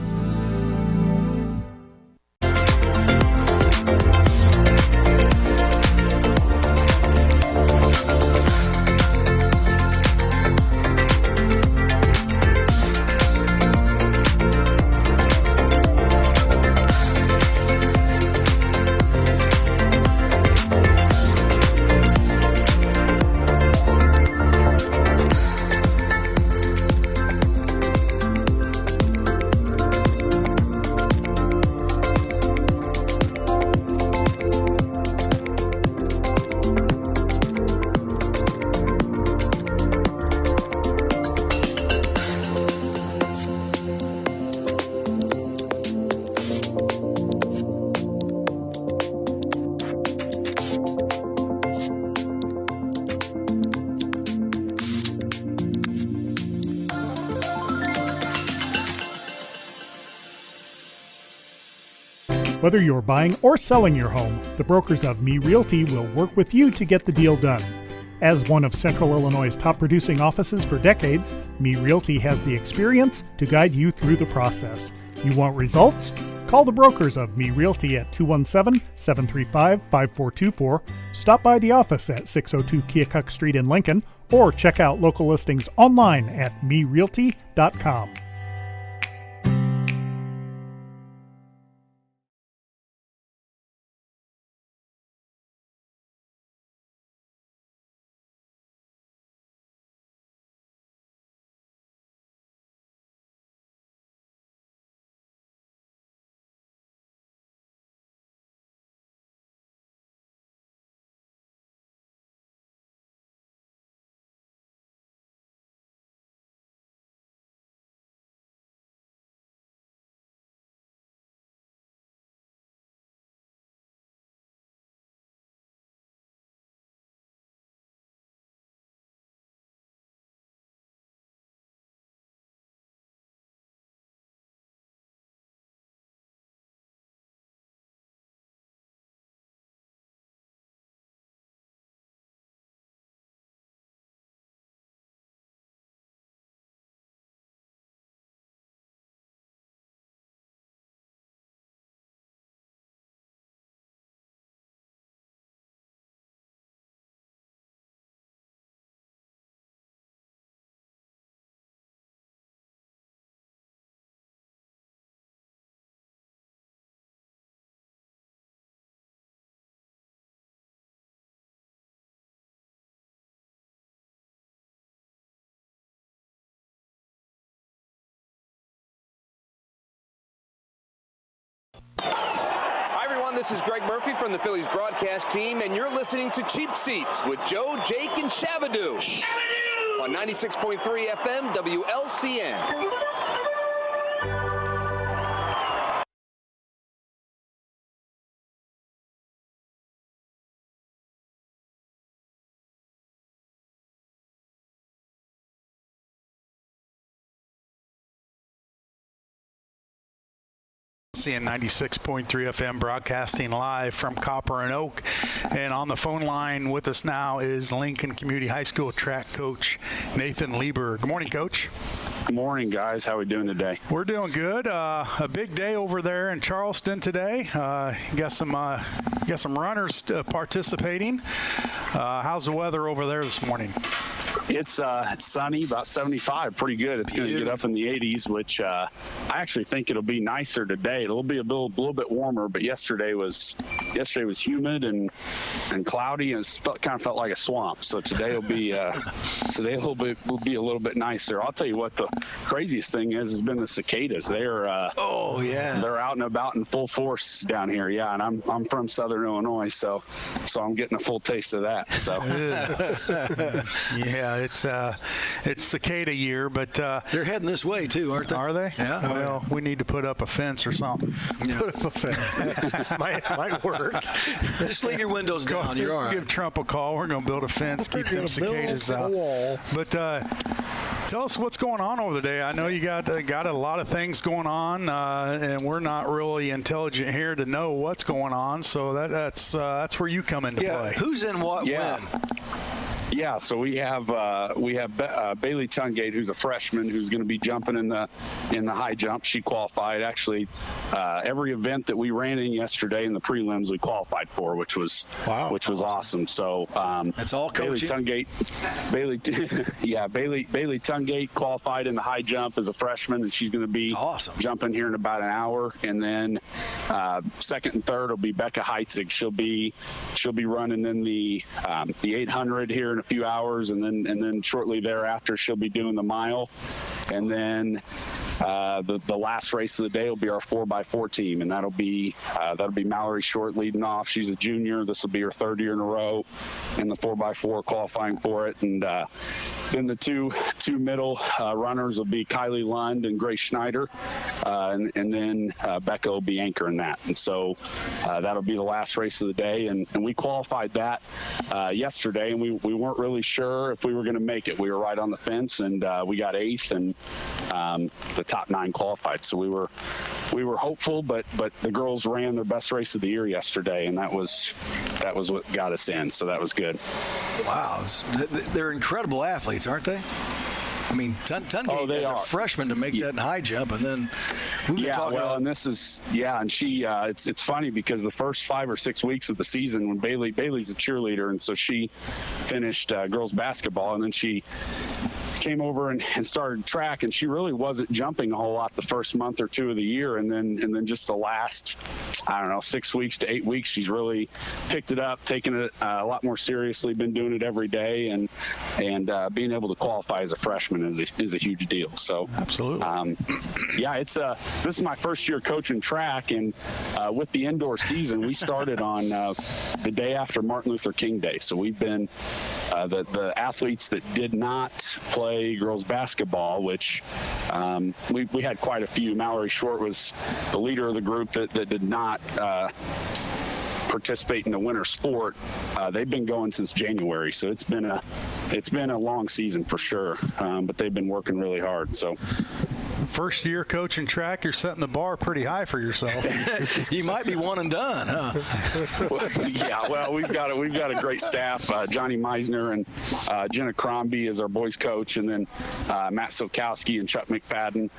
[SPEAKER 1] Whether you're buying or selling your home, the brokers of Me Realty will work with you to get the deal done. As one of Central Illinois' top producing offices for decades, Me Realty has the experience to guide you through the process. You want results? Call the brokers of Me Realty at 217-735-5424, stop by the office at 602 Keokuk Street in Lincoln, or check out local listings online at merealty.com.
[SPEAKER 10] everyone. This is Greg Murphy from the Phillies broadcast team, and you're listening to Cheap Seats with Joe, Jake, and Shabadoo on 96.3 FM WLCN.
[SPEAKER 4] WLCN 96.3 FM, broadcasting live from Copper and Oak. And on the phone line with us now is Lincoln Community High School track coach Nathan Lieber. Good morning, Coach.
[SPEAKER 11] Good morning, guys. How are we doing today?
[SPEAKER 4] We're doing good. A big day over there in Charleston today. You got some runners participating. How's the weather over there this morning?
[SPEAKER 11] It's sunny, about 75, pretty good. It's going to get up in the 80s, which I actually think it'll be nicer today. It'll be a little bit warmer, but yesterday was humid and cloudy, and it kind of felt like a swamp. So today will be a little bit nicer. I'll tell you what the craziest thing has been the cicadas. They're they're out and about in full force down here. Yeah, and I'm from Southern Illinois, so I'm getting a full taste of that. So
[SPEAKER 4] yeah. It's cicada year, but
[SPEAKER 5] they're heading this way too, aren't they?
[SPEAKER 4] Are they?
[SPEAKER 5] Yeah.
[SPEAKER 4] Well, we need to put up a fence or something.
[SPEAKER 6] Yeah. Put up a fence. This might work.
[SPEAKER 5] Just leave your windows down. You're all right.
[SPEAKER 4] Give Trump a call. We're going to build a fence, keep them cicadas out. But tell us what's going on over the day. I know you got a lot of things going on, and we're not really intelligent here to know what's going on. So that's where you come into play.
[SPEAKER 5] Who's in what when?
[SPEAKER 11] Yeah, so we have Bailey Tungate, who's a freshman, who's going to be jumping in the high jump. She qualified actually every event that we ran in yesterday in the prelims we qualified for, which was awesome. So
[SPEAKER 5] that's all coaching.
[SPEAKER 11] Bailey Tungate qualified in the high jump as a freshman, and she's going to be jumping here in about an hour. And then second and third will be Becca Heitzig. She'll be running in the 800 here in a few hours, and then shortly thereafter she'll be doing the mile, and then the last race of the day will be our 4x4 team, and that'll be Mallory Short leading off. She's a junior. This will be her third year in a row in the 4x4 qualifying for it, and then the two middle runners will be Kylie Lund and Grace Schneider, and then Becca will be anchoring that, and so that'll be the last race of the day, and we qualified that yesterday, and we weren't really sure if we were going to make it. We were right on the fence, and we got 8th, and the top 9 qualified. So we were hopeful, but the girls ran their best race of the year yesterday, and that was what got us in. So that was good.
[SPEAKER 5] Wow, they're incredible athletes, aren't they? I mean, Tungate is a freshman to make that in high jump, and then we've been talking about.
[SPEAKER 11] And this is and she it's funny because the first 5 or 6 weeks of the season when Bailey's a cheerleader, and so she finished girls basketball, and then she came over and started track, and she really wasn't jumping a whole lot the first month or 2 of the year, and then just the last 6 weeks to 8 weeks she's really picked it up, taken it a lot more seriously, been doing it every day, and being able to qualify as a freshman is a huge deal. So
[SPEAKER 4] absolutely,
[SPEAKER 11] this is my first year coaching track, and with the indoor season we started on the day after Martin Luther King Day, so we've been the athletes that did not play girls basketball, which we had quite a few. Mallory Short was the leader of the group that did not participate in the winter sport. They've been going since January, so it's been a long season for sure, but they've been working really hard. So
[SPEAKER 4] first year coaching track, you're setting the bar pretty high for yourself.
[SPEAKER 5] You might be one and done, huh?
[SPEAKER 11] Well, we've got a great staff. Johnny Meisner and Jenna Crombie is our boys coach, and then Matt Sokowski and Chuck McFadden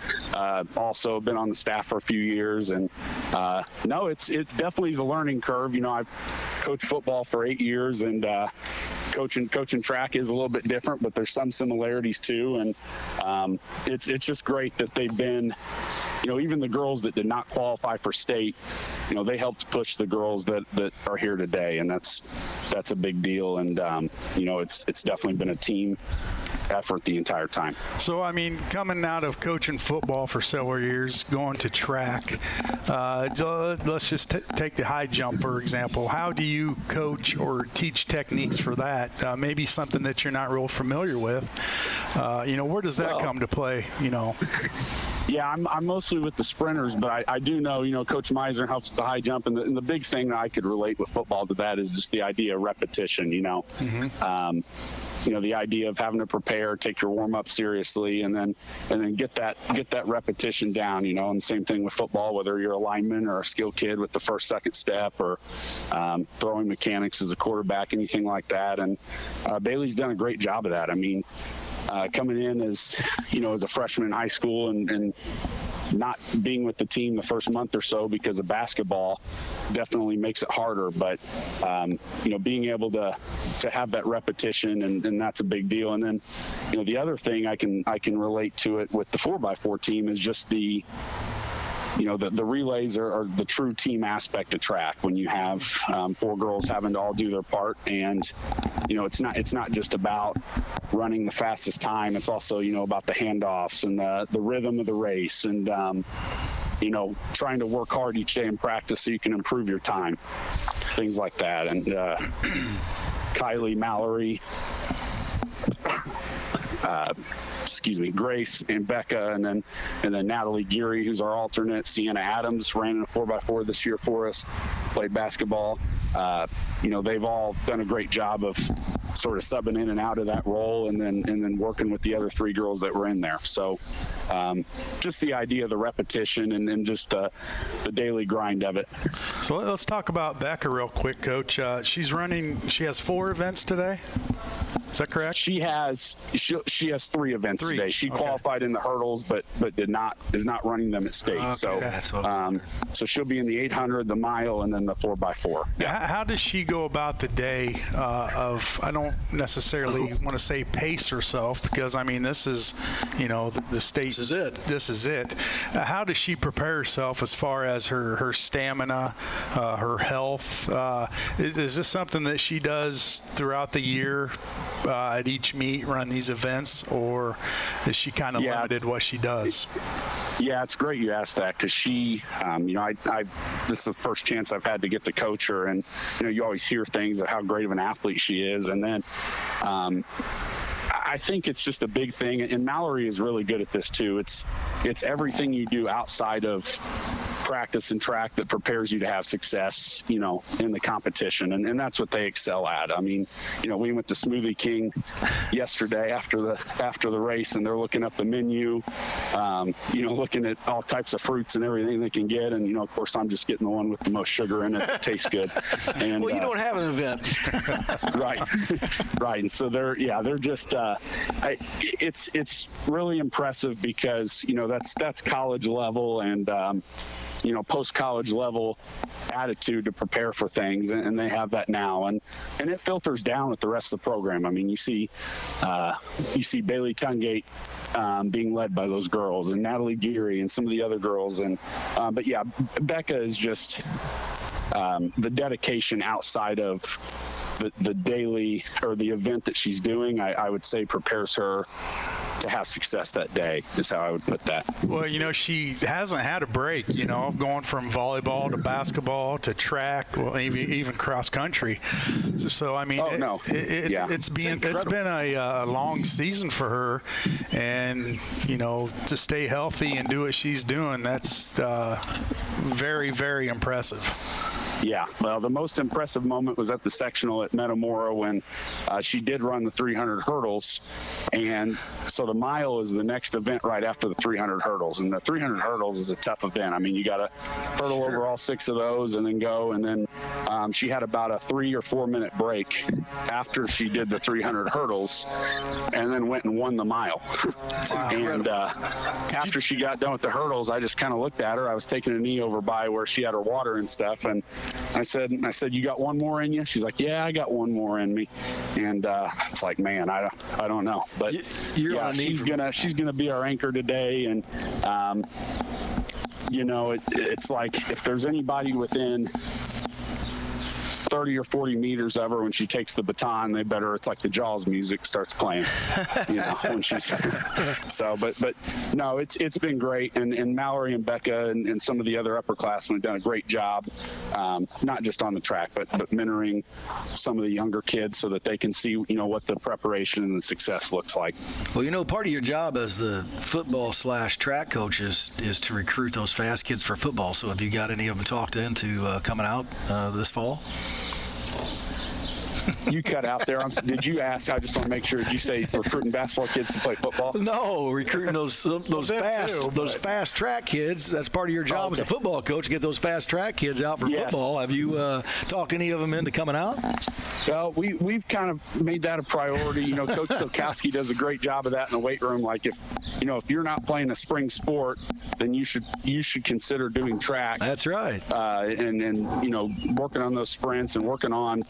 [SPEAKER 11] also been on the staff for a few years. And it definitely is a learning curve. You know, I've coached football for 8 years, and coaching track is a little bit different, but there's some similarities too. And it's just great that they've been, even the girls that did not qualify for state, they helped push the girls that are here today, and that's a big deal. And it's definitely been a team effort the entire time.
[SPEAKER 4] So, I mean, coming out of coaching football for several years, going to track, let's just take the high jump, for example. How do you coach or teach techniques for that? Maybe something that you're not real familiar with. Where does that come to play,
[SPEAKER 11] Yeah, I'm mostly with the sprinters, but I do know, Coach Meisner helps with the high jump. And the big thing that I could relate with football to that is just the idea of repetition, the idea of having to prepare, take your warm up seriously, and then get that repetition down, and same thing with football, whether you're a lineman or a skill kid with the first, second step, or throwing mechanics as a quarterback, anything like that. And Bailey's done a great job of that. I mean, coming in as a freshman in high school and not being with the team the first month or so because of basketball definitely makes it harder. But, being able to have that repetition and that's a big deal. And then, the other thing I can relate to it with the 4x4 team is just the relays are the true team aspect of track when you have 4 girls having to all do their part. And, it's not just about running the fastest time. It's also, about the handoffs and the rhythm of the race and, trying to work hard each day in practice so you can improve your time, things like that. And Kylie, Mallory, Grace and Becca, and then Natalie Geary, who's our alternate. Sienna Adams ran in a 4x4 this year for us, played basketball. They've all done a great job of sort of subbing in and out of that role, and then working with the other 3 girls that were in there. So just the idea of the repetition and just the daily grind of it.
[SPEAKER 4] So let's talk about Becca real quick, Coach. She has 4 events today. Is that correct?
[SPEAKER 11] She has 3 events today. She qualified in the hurdles, but is not running them at state.
[SPEAKER 5] Okay.
[SPEAKER 11] So she'll be in the 800, the mile, and then the 4x4.
[SPEAKER 4] Yeah. How does she go about the day of? I don't necessarily want to say pace herself because this is, the state. This is it. How does she prepare herself as far as her stamina, her health? Is this something that she does throughout the year? At each meet, run these events, or is she kind of limited what she does?
[SPEAKER 11] Yeah, it's great you asked that because she, this is the first chance I've had to get to coach her, and you always hear things of how great of an athlete she is, and then I think it's just a big thing, and Mallory is really good at this too. It's everything you do outside of practice and track that prepares you to have success, in the competition, and that's what they excel at. I mean, we went to Smoothie King yesterday after the race, and they're looking up the menu, looking at all types of fruits and everything they can get, and of course I'm just getting the one with the most sugar in it. It tastes good. And,
[SPEAKER 5] well, you don't have an event.
[SPEAKER 11] right, and so they're just it's really impressive because that's college level and post-college level attitude to prepare for things, and they have that now, and it filters down with the rest of the program. I mean, you see Bailey Tungate being led by those girls, and Natalie Geary and some of the other girls, and but yeah, Becca is just the dedication outside of the daily or the event that she's doing, I would say prepares her to have success that day, is how I would put that.
[SPEAKER 4] Well, she hasn't had a break, going from volleyball to basketball to track, well, even cross country. So, it's been a long season for her, and, to stay healthy and do what she's doing, that's very, very impressive.
[SPEAKER 11] Yeah, well, the most impressive moment was at the sectional at Metamora when she did run the 300 hurdles, and so the mile is the next event right after the 300 hurdles, and the 300 hurdles is a tough event. I mean, you got to hurdle over all 6 of those and then go, and then she had about a 3 or 4 minute break after she did the 300 hurdles, and then went and won the mile. And after she got done with the hurdles, I just kind of looked at her. I was taking a knee over by where she had her water and stuff, and I said, you got one more in you? She's like, yeah, I got one more in me. And it's like, man, I don't know, but she's gonna be our anchor today. And it's like if there's anybody within 30 or 40 meters of her, when she takes the baton, it's like the Jaws music starts playing, when she's so, but no, it's been great. And Mallory and Becca and some of the other upperclassmen have done a great job, not just on the track, but mentoring some of the younger kids so that they can see, what the preparation and the success looks like.
[SPEAKER 5] Well, part of your job as the football/track coach is to recruit those fast kids for football. So have you got any of them talked into coming out this fall?
[SPEAKER 11] You cut out there. Did you ask? I just want to make sure. Did you say recruiting basketball kids to play football?
[SPEAKER 5] No, recruiting those fast track kids. That's part of your job as a football coach, to get those fast track kids out for football. Have you talked any of them into coming out?
[SPEAKER 11] Well, we've kind of made that a priority. Coach Sokowski does a great job of that in the weight room. Like if you're not playing a spring sport, then you should consider doing track.
[SPEAKER 5] That's right.
[SPEAKER 11] And working on those sprints and working on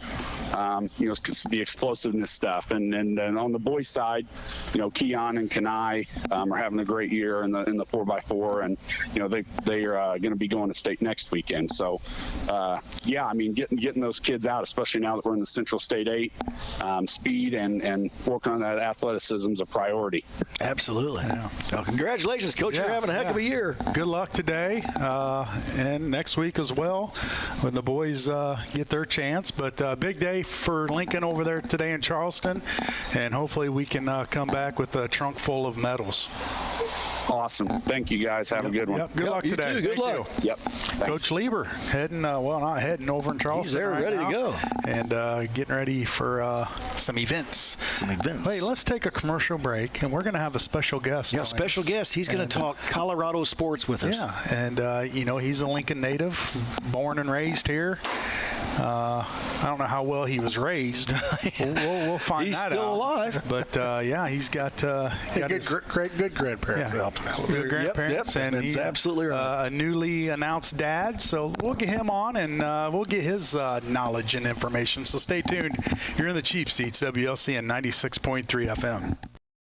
[SPEAKER 11] the explosiveness stuff. And on the boys' side, Keon and Kanai are having a great year in the 4x4, and they are going to be going to state next weekend. So getting those kids out, especially now that we're in the Central State 8, speed and working on that athleticism is a priority.
[SPEAKER 5] Absolutely. Yeah. Well, congratulations, Coach. You're having a heck of a year.
[SPEAKER 4] Good luck today and next week as well when the boys get their chance. But big day for Lincoln over there today in Charleston, and hopefully we can come back with a trunk full of medals.
[SPEAKER 11] Awesome. Thank you, guys. Have a good one.
[SPEAKER 4] Good luck today.
[SPEAKER 5] You too. Good luck.
[SPEAKER 11] Yep. Thanks.
[SPEAKER 4] Coach Lieber heading, not heading over in Charleston.
[SPEAKER 5] He's there
[SPEAKER 4] right
[SPEAKER 5] ready
[SPEAKER 4] now,
[SPEAKER 5] to go.
[SPEAKER 4] And getting ready for some events. Hey, let's take a commercial break, and we're going to have a special guest.
[SPEAKER 5] Yeah, special guest. He's going to talk Colorado sports with us.
[SPEAKER 4] Yeah, and he's a Lincoln native, born and raised here. I don't know how well he was raised. We'll find
[SPEAKER 5] he's
[SPEAKER 4] that out.
[SPEAKER 5] He's still alive.
[SPEAKER 4] But he's got
[SPEAKER 6] good grandparents helping out.
[SPEAKER 4] Good grandparents,
[SPEAKER 5] and he's absolutely right.
[SPEAKER 4] A newly announced dad. So we'll get him on, and we'll get his knowledge and information. So stay tuned. You're in the Cheap Seats, WLCN 96.3 FM.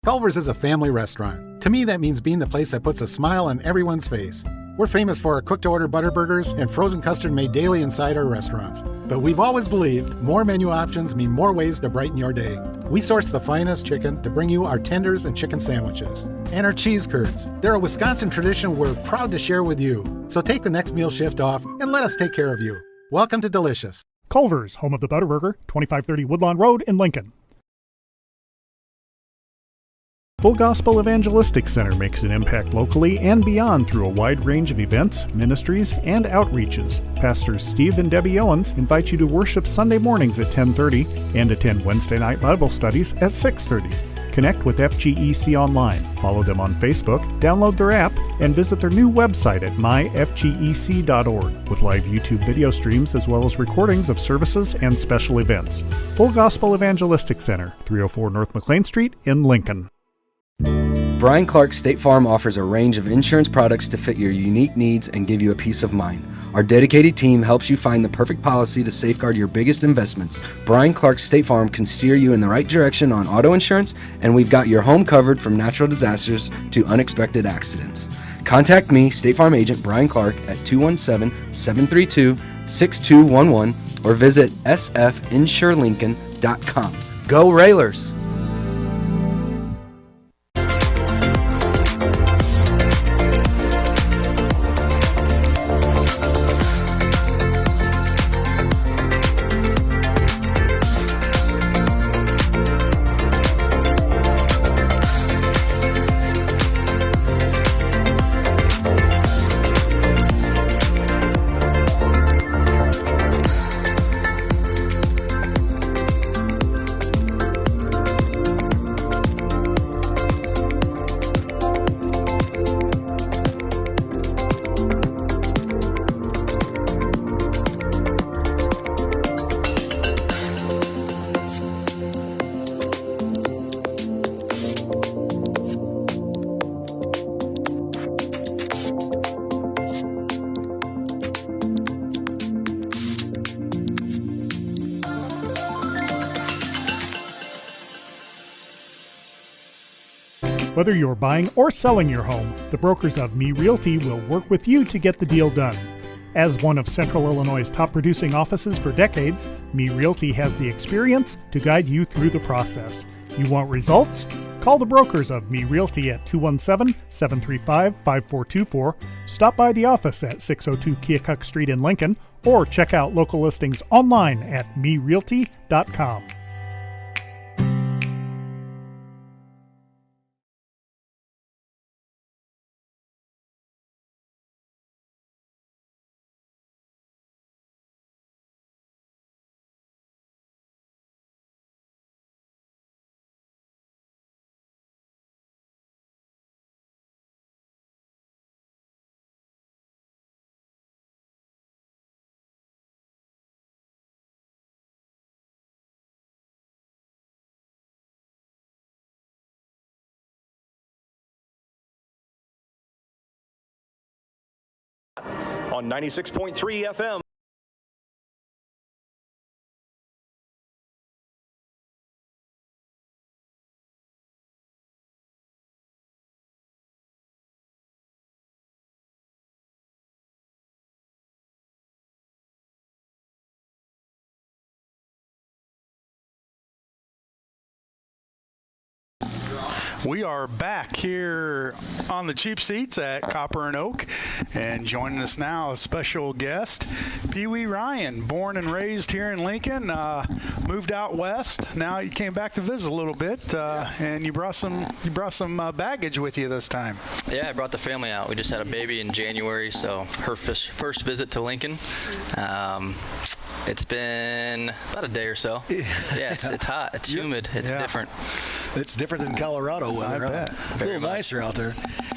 [SPEAKER 2] Culver's is a family restaurant. To me, that means being the place that puts a smile on everyone's face. We're famous for our cooked-to-order butter burgers and frozen custard made daily inside our restaurants. But we've always believed more menu options mean more ways to brighten your day. We source the finest chicken to bring you our tenders and chicken sandwiches. And our cheese curds. They're a Wisconsin tradition we're proud to share with you. So take the next meal shift off and let us take care of you. Welcome to Delicious.
[SPEAKER 1] Culver's, home of the Butterburger, 2530 Woodlawn Road in Lincoln. Full Gospel Evangelistic Center makes an impact locally and beyond through a wide range of events, ministries, and outreaches. Pastors Steve and Debbie Owens invite you to worship Sunday mornings at 10:30 and attend Wednesday night Bible studies at 6:30. Connect with FGEC online, follow them on Facebook, download their app, and visit their new website at myfgec.org with live YouTube video streams as well as recordings of services and special events. Full Gospel Evangelistic Center, 304 North McLean Street in Lincoln.
[SPEAKER 3] Brian Clark State Farm offers a range of insurance products to fit your unique needs and give you a peace of mind. Our dedicated team helps you find the perfect policy to safeguard your biggest investments. Brian Clark State Farm can steer you in the right direction on auto insurance, and we've got your home covered from natural disasters to unexpected accidents. Contact me, State Farm Agent Brian Clark, at 217-732-6211 or visit sfinsurelincoln.com. Go Railers!
[SPEAKER 1] Whether you're buying or selling your home, the brokers of Me Realty will work with you to get the deal done. As one of Central Illinois' top producing offices for decades, Me Realty has the experience to guide you through the process. You want results? Call the brokers of Me Realty at 217-735-5424, stop by the office at 602 Keokuk Street in Lincoln, or check out local listings online at merealty.com.
[SPEAKER 12] On 96.3 FM.
[SPEAKER 4] We are back here on the Cheap Seats at Copper and Oak, and joining us now, a special guest, Pee Wee Ryan, born and raised here in Lincoln, moved out west. Now you came back to visit a little bit, and you brought some baggage with you this time.
[SPEAKER 13] Yeah, I brought the family out. We just had a baby in January, so her first visit to Lincoln. It's been about a day or so. Yeah, it's hot. It's humid. It's different.
[SPEAKER 5] It's different than Colorado weather.
[SPEAKER 4] I bet.
[SPEAKER 5] A little nicer out there.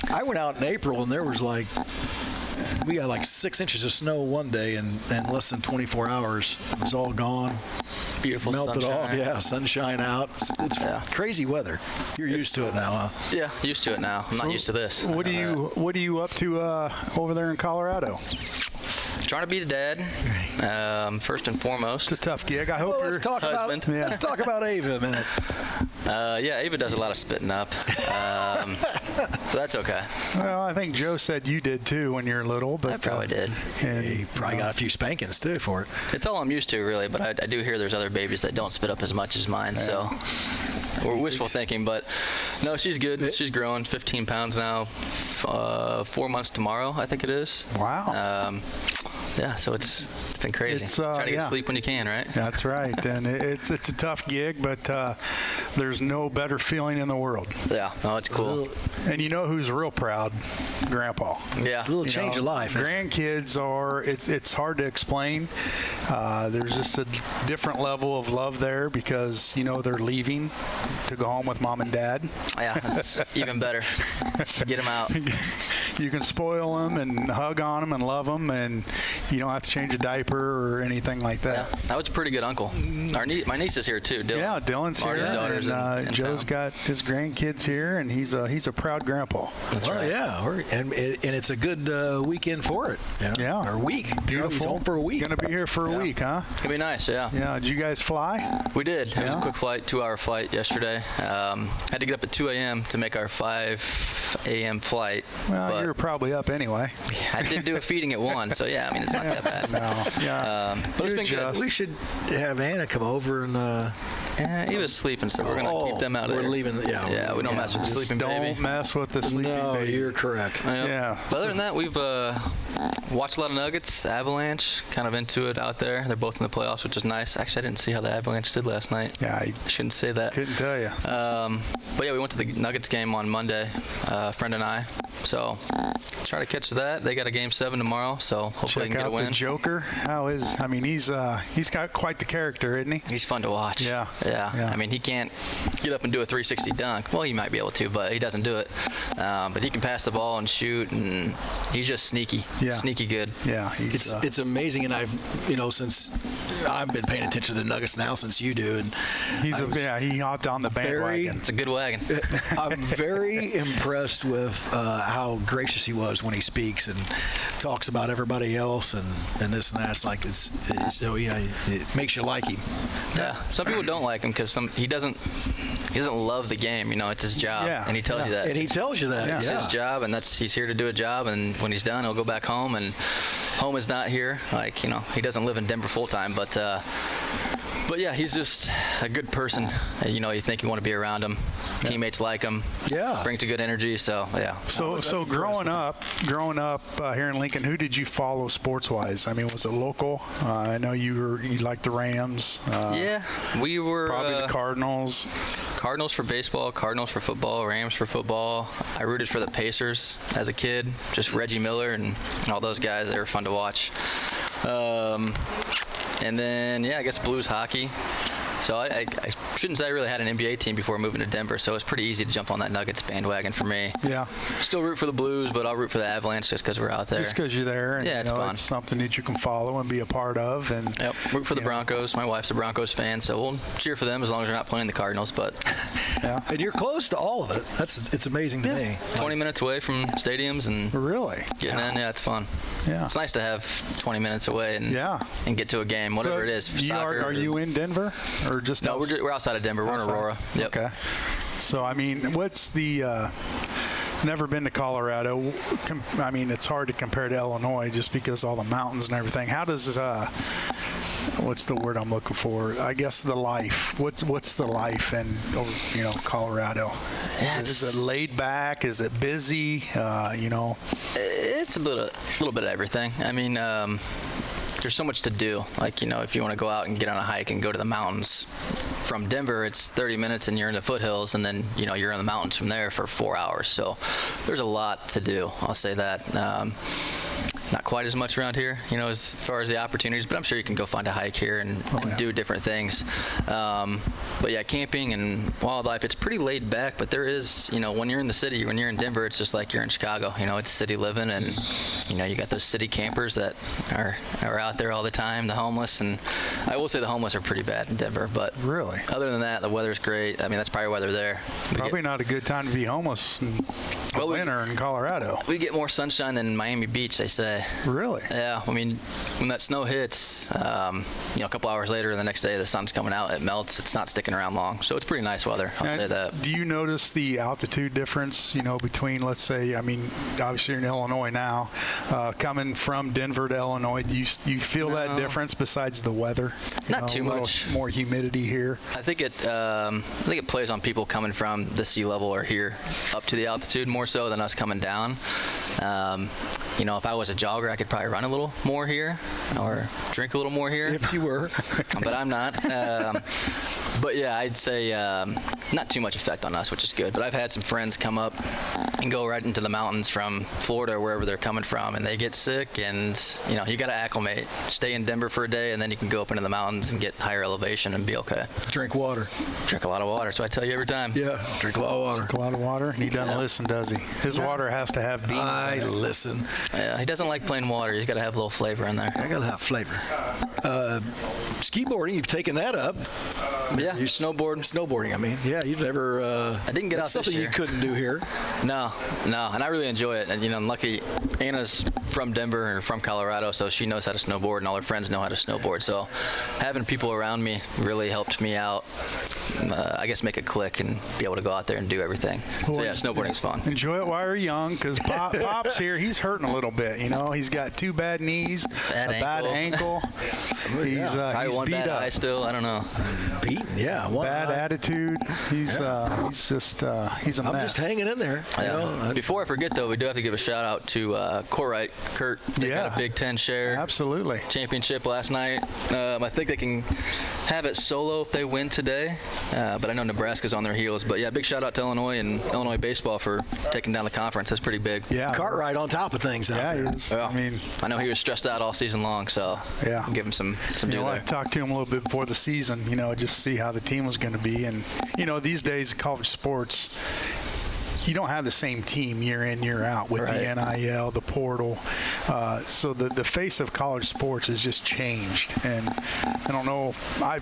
[SPEAKER 5] I went out in April, and there was we got like 6 inches of snow one day, and in less than 24 hours, it was all gone.
[SPEAKER 13] Beautiful
[SPEAKER 5] melted
[SPEAKER 13] sunshine.
[SPEAKER 5] off. Yeah, sunshine out. It's crazy weather. You're used to it now, huh?
[SPEAKER 13] Yeah, used to it now. I'm not used to this.
[SPEAKER 4] What are you up to over there in Colorado?
[SPEAKER 13] Trying to be a dad, first and foremost.
[SPEAKER 4] It's a tough gig. I hope
[SPEAKER 5] let's talk
[SPEAKER 13] husband.
[SPEAKER 5] Let's talk about Ava a minute.
[SPEAKER 13] Yeah, Ava does a lot of spitting up. So that's okay.
[SPEAKER 4] Well, I think Joe said you did too when you were little. But
[SPEAKER 13] I probably did.
[SPEAKER 4] And
[SPEAKER 5] you probably got a few spankings too for it.
[SPEAKER 13] It's all I'm used to, really. But I do hear there's other babies that don't spit up as much as mine. So we're wishful thinking. But no, she's good. She's growing 15 pounds now. 4 months tomorrow, I think it is.
[SPEAKER 4] Wow.
[SPEAKER 13] Yeah, so it's been crazy. Try to get sleep when you can, right?
[SPEAKER 4] That's right. And it's a tough gig, but there's no better feeling in the world.
[SPEAKER 13] Yeah, no, it's cool.
[SPEAKER 4] And you know who's real proud? Grandpa.
[SPEAKER 13] Yeah.
[SPEAKER 5] A little change of life.
[SPEAKER 4] Grandkids are, it's hard to explain. There's just a different level of love there because, they're leaving to go home with mom and dad.
[SPEAKER 13] Yeah, that's even better. Get them out.
[SPEAKER 4] You can spoil them and hug on them and love them, and you don't have to change a diaper or anything like that.
[SPEAKER 13] Yeah, I was a pretty good uncle. My niece is here too, Dylan.
[SPEAKER 4] Yeah, Dylan's here,
[SPEAKER 13] daughters
[SPEAKER 4] and
[SPEAKER 13] in
[SPEAKER 4] Joe's
[SPEAKER 13] town.
[SPEAKER 4] got his grandkids here, and he's a proud grandpa.
[SPEAKER 13] That's right.
[SPEAKER 5] Yeah, and it's a good weekend for it.
[SPEAKER 4] Yeah.
[SPEAKER 5] Or week.
[SPEAKER 4] Beautiful.
[SPEAKER 5] He's home for a week.
[SPEAKER 4] Gonna be here for a week, huh?
[SPEAKER 13] It'll be nice, yeah.
[SPEAKER 4] Yeah. Did you guys fly?
[SPEAKER 13] We did. It was a quick flight, 2-hour flight yesterday. Had to get up at 2 a.m. to make our 5 a.m. flight.
[SPEAKER 4] Well, you were probably up anyway.
[SPEAKER 13] I did do a feeding at 1, so yeah, I mean, it's not that bad.
[SPEAKER 4] No, yeah.
[SPEAKER 13] But it's been good.
[SPEAKER 5] We should have Anna come over and.
[SPEAKER 13] He was sleeping, so we're gonna keep them out of there.
[SPEAKER 5] We're leaving. Yeah,
[SPEAKER 13] we don't mess with the sleeping baby.
[SPEAKER 4] Don't mess with the sleeping baby.
[SPEAKER 5] You're correct.
[SPEAKER 4] Yeah.
[SPEAKER 13] But other than that, we've watched a lot of Nuggets, Avalanche, kind of into it out there. They're both in the playoffs, which is nice. Actually, I didn't see how the Avalanche did last night.
[SPEAKER 4] Yeah, I
[SPEAKER 13] shouldn't say that.
[SPEAKER 4] Couldn't tell you.
[SPEAKER 13] But yeah, we went to the Nuggets game on Monday, a friend and I. So try to catch that. They got a game 7 tomorrow, so hopefully
[SPEAKER 4] Check
[SPEAKER 13] they can get
[SPEAKER 4] out
[SPEAKER 13] a win.
[SPEAKER 4] the Joker. How is? I mean, he's got quite the character, isn't he?
[SPEAKER 13] He's fun to watch.
[SPEAKER 4] Yeah.
[SPEAKER 13] I mean, he can't get up and do a 360 dunk. Well, he might be able to, but he doesn't do it. But he can pass the ball and shoot, and he's just sneaky.
[SPEAKER 4] Yeah.
[SPEAKER 13] Sneaky good.
[SPEAKER 4] Yeah.
[SPEAKER 5] It's amazing, and I've since I've been paying attention to the Nuggets now since you do, and
[SPEAKER 4] he hopped on the bandwagon.
[SPEAKER 13] It's a good wagon.
[SPEAKER 5] I'm very impressed with how gracious he was when he speaks and talks about everybody else and this and that. It's like it makes you like him.
[SPEAKER 13] Yeah. Some people don't like him because he doesn't love the game. It's his job, and he tells you that.
[SPEAKER 5] And he tells you that.
[SPEAKER 13] It's his job, and he's here to do a job. And when he's done, he'll go back home and home is not here. Like, he doesn't live in Denver full time, but yeah, he's just a good person. You think you want to be around him. Yeah. Teammates like him. Yeah. Brings a good energy. So yeah.
[SPEAKER 4] So growing up here in Lincoln, who did you follow sports-wise? I mean, was it local? I know you liked the Rams.
[SPEAKER 13] Yeah, we were
[SPEAKER 4] probably the Cardinals.
[SPEAKER 13] Cardinals for baseball, Cardinals for football, Rams for football. I rooted for the Pacers as a kid. Just Reggie Miller and all those guys. They were fun to watch. And then, I guess Blues hockey. So I shouldn't say I really had an NBA team before moving to Denver, so it's pretty easy to jump on that Nuggets bandwagon for me.
[SPEAKER 4] Yeah.
[SPEAKER 13] Still root for the Blues, but I'll root for the Avalanche just because we're out there.
[SPEAKER 4] Just because you're there. And,
[SPEAKER 13] it's fun.
[SPEAKER 4] It's something that you can follow and be a part of. And
[SPEAKER 13] yep. Root for the Broncos. My wife's a Broncos fan, so we'll cheer for them as long as they're not playing the Cardinals. But
[SPEAKER 5] yeah. And you're close to all of it. It's amazing to me.
[SPEAKER 13] 20 minutes away from stadiums and
[SPEAKER 4] really
[SPEAKER 13] getting in. Yeah, it's fun.
[SPEAKER 4] Yeah.
[SPEAKER 13] It's nice to have 20 minutes away and get to a game, whatever it is. Soccer,
[SPEAKER 4] are you in Denver or just
[SPEAKER 13] no? We're outside of Denver. We're in Aurora. Yep.
[SPEAKER 4] Okay. So I mean, what's the? Never been to Colorado. I mean, it's hard to compare to Illinois just because all the mountains and everything. How does what's the word I'm looking for? I guess the life. What's the life in Colorado? Is it laid back? Is it busy?
[SPEAKER 13] It's a little bit of everything. I mean, there's so much to do. Like, if you want to go out and get on a hike and go to the mountains, from Denver, it's 30 minutes and you're in the foothills, and then, you're in the mountains from there for 4 hours. So there's a lot to do. I'll say that. Not quite as much around here, as far as the opportunities, but I'm sure you can go find a hike here and do different things. But yeah, camping and wildlife, it's pretty laid back, but there is, when you're in the city, when you're in Denver, it's just like you're in Chicago. It's city living, and, you got those city campers that are out there all the time, the homeless, and I will say the homeless are pretty bad in Denver, but
[SPEAKER 4] really,
[SPEAKER 13] other than that, the weather's great. I mean, that's probably why they're there.
[SPEAKER 4] Probably not a good time to be homeless in the winter in Colorado.
[SPEAKER 13] We get more sunshine than Miami Beach, they say.
[SPEAKER 4] Really?
[SPEAKER 13] Yeah. I mean, when that snow hits, a couple hours later, the next day, the sun's coming out, it melts. It's not sticking around long, so it's pretty nice weather. I'll say that.
[SPEAKER 4] Do you notice the altitude difference? Between, let's say, I mean, obviously you're in Illinois now, coming from Denver to Illinois. Do you feel that difference besides the weather?
[SPEAKER 13] Not too much.
[SPEAKER 4] More humidity here.
[SPEAKER 13] I think it plays on people coming from the sea level or here up to the altitude more so than us coming down. If I was a jogger, I could probably run a little more here or drink a little more here.
[SPEAKER 5] If you were.
[SPEAKER 13] But I'm not. But yeah, I'd say not too much effect on us, which is good. But I've had some friends come up and go right into the mountains from Florida or wherever they're coming from, and they get sick, and you got to acclimate. Stay in Denver for a day, and then you can go up into the mountains and get higher elevation and be okay.
[SPEAKER 5] Drink water.
[SPEAKER 13] Drink a lot of water. So I tell you every time.
[SPEAKER 5] Yeah, drink a lot of water.
[SPEAKER 4] Drink a lot of water. And he doesn't listen, does he? His water has to have beans.
[SPEAKER 5] I listen.
[SPEAKER 13] Yeah, he doesn't like plain water. He's got to have a little flavor in there.
[SPEAKER 5] I got to have flavor. Skiboarding, you've taken that up.
[SPEAKER 13] Yeah.
[SPEAKER 5] You snowboarding, I mean. Yeah, you've never.
[SPEAKER 13] I didn't get out
[SPEAKER 5] something
[SPEAKER 13] this year.
[SPEAKER 5] You couldn't do here.
[SPEAKER 13] No, and I really enjoy it. And I'm lucky. Anna's from Denver or from Colorado, so she knows how to snowboard, and all her friends know how to snowboard. So having people around me really helped me out. I guess make a click and be able to go out there and do everything. So yeah, snowboarding's fun.
[SPEAKER 4] Enjoy it while you're young, because Pop's here. He's hurting a little bit. He's got 2 bad knees, bad ankle. He's
[SPEAKER 13] one
[SPEAKER 4] beat
[SPEAKER 13] bad
[SPEAKER 4] up.
[SPEAKER 13] eye still. I don't know.
[SPEAKER 5] Beaten, yeah.
[SPEAKER 4] Bad attitude. He's just he's a mess.
[SPEAKER 5] I'm just hanging in there.
[SPEAKER 13] Yeah. Before I forget, though, we do have to give a shout out to Korite, Kurt. They got a Big Ten share.
[SPEAKER 4] Absolutely.
[SPEAKER 13] Championship last night. I think they can have it solo if they win today. But I know Nebraska's on their heels. But yeah, big shout out to Illinois and Illinois baseball for taking down the conference. That's pretty big.
[SPEAKER 4] Yeah.
[SPEAKER 5] Cartwright on top of things out there.
[SPEAKER 4] He is.
[SPEAKER 13] Well, I know he was stressed out all season long, so
[SPEAKER 4] yeah,
[SPEAKER 13] give him some due there.
[SPEAKER 4] I talked to him a little bit before the season, just see how the team was going to be. And, these days, college sports, you don't have the same team year in, year out with the NIL, the portal. So the face of college sports has just changed. And I don't know, I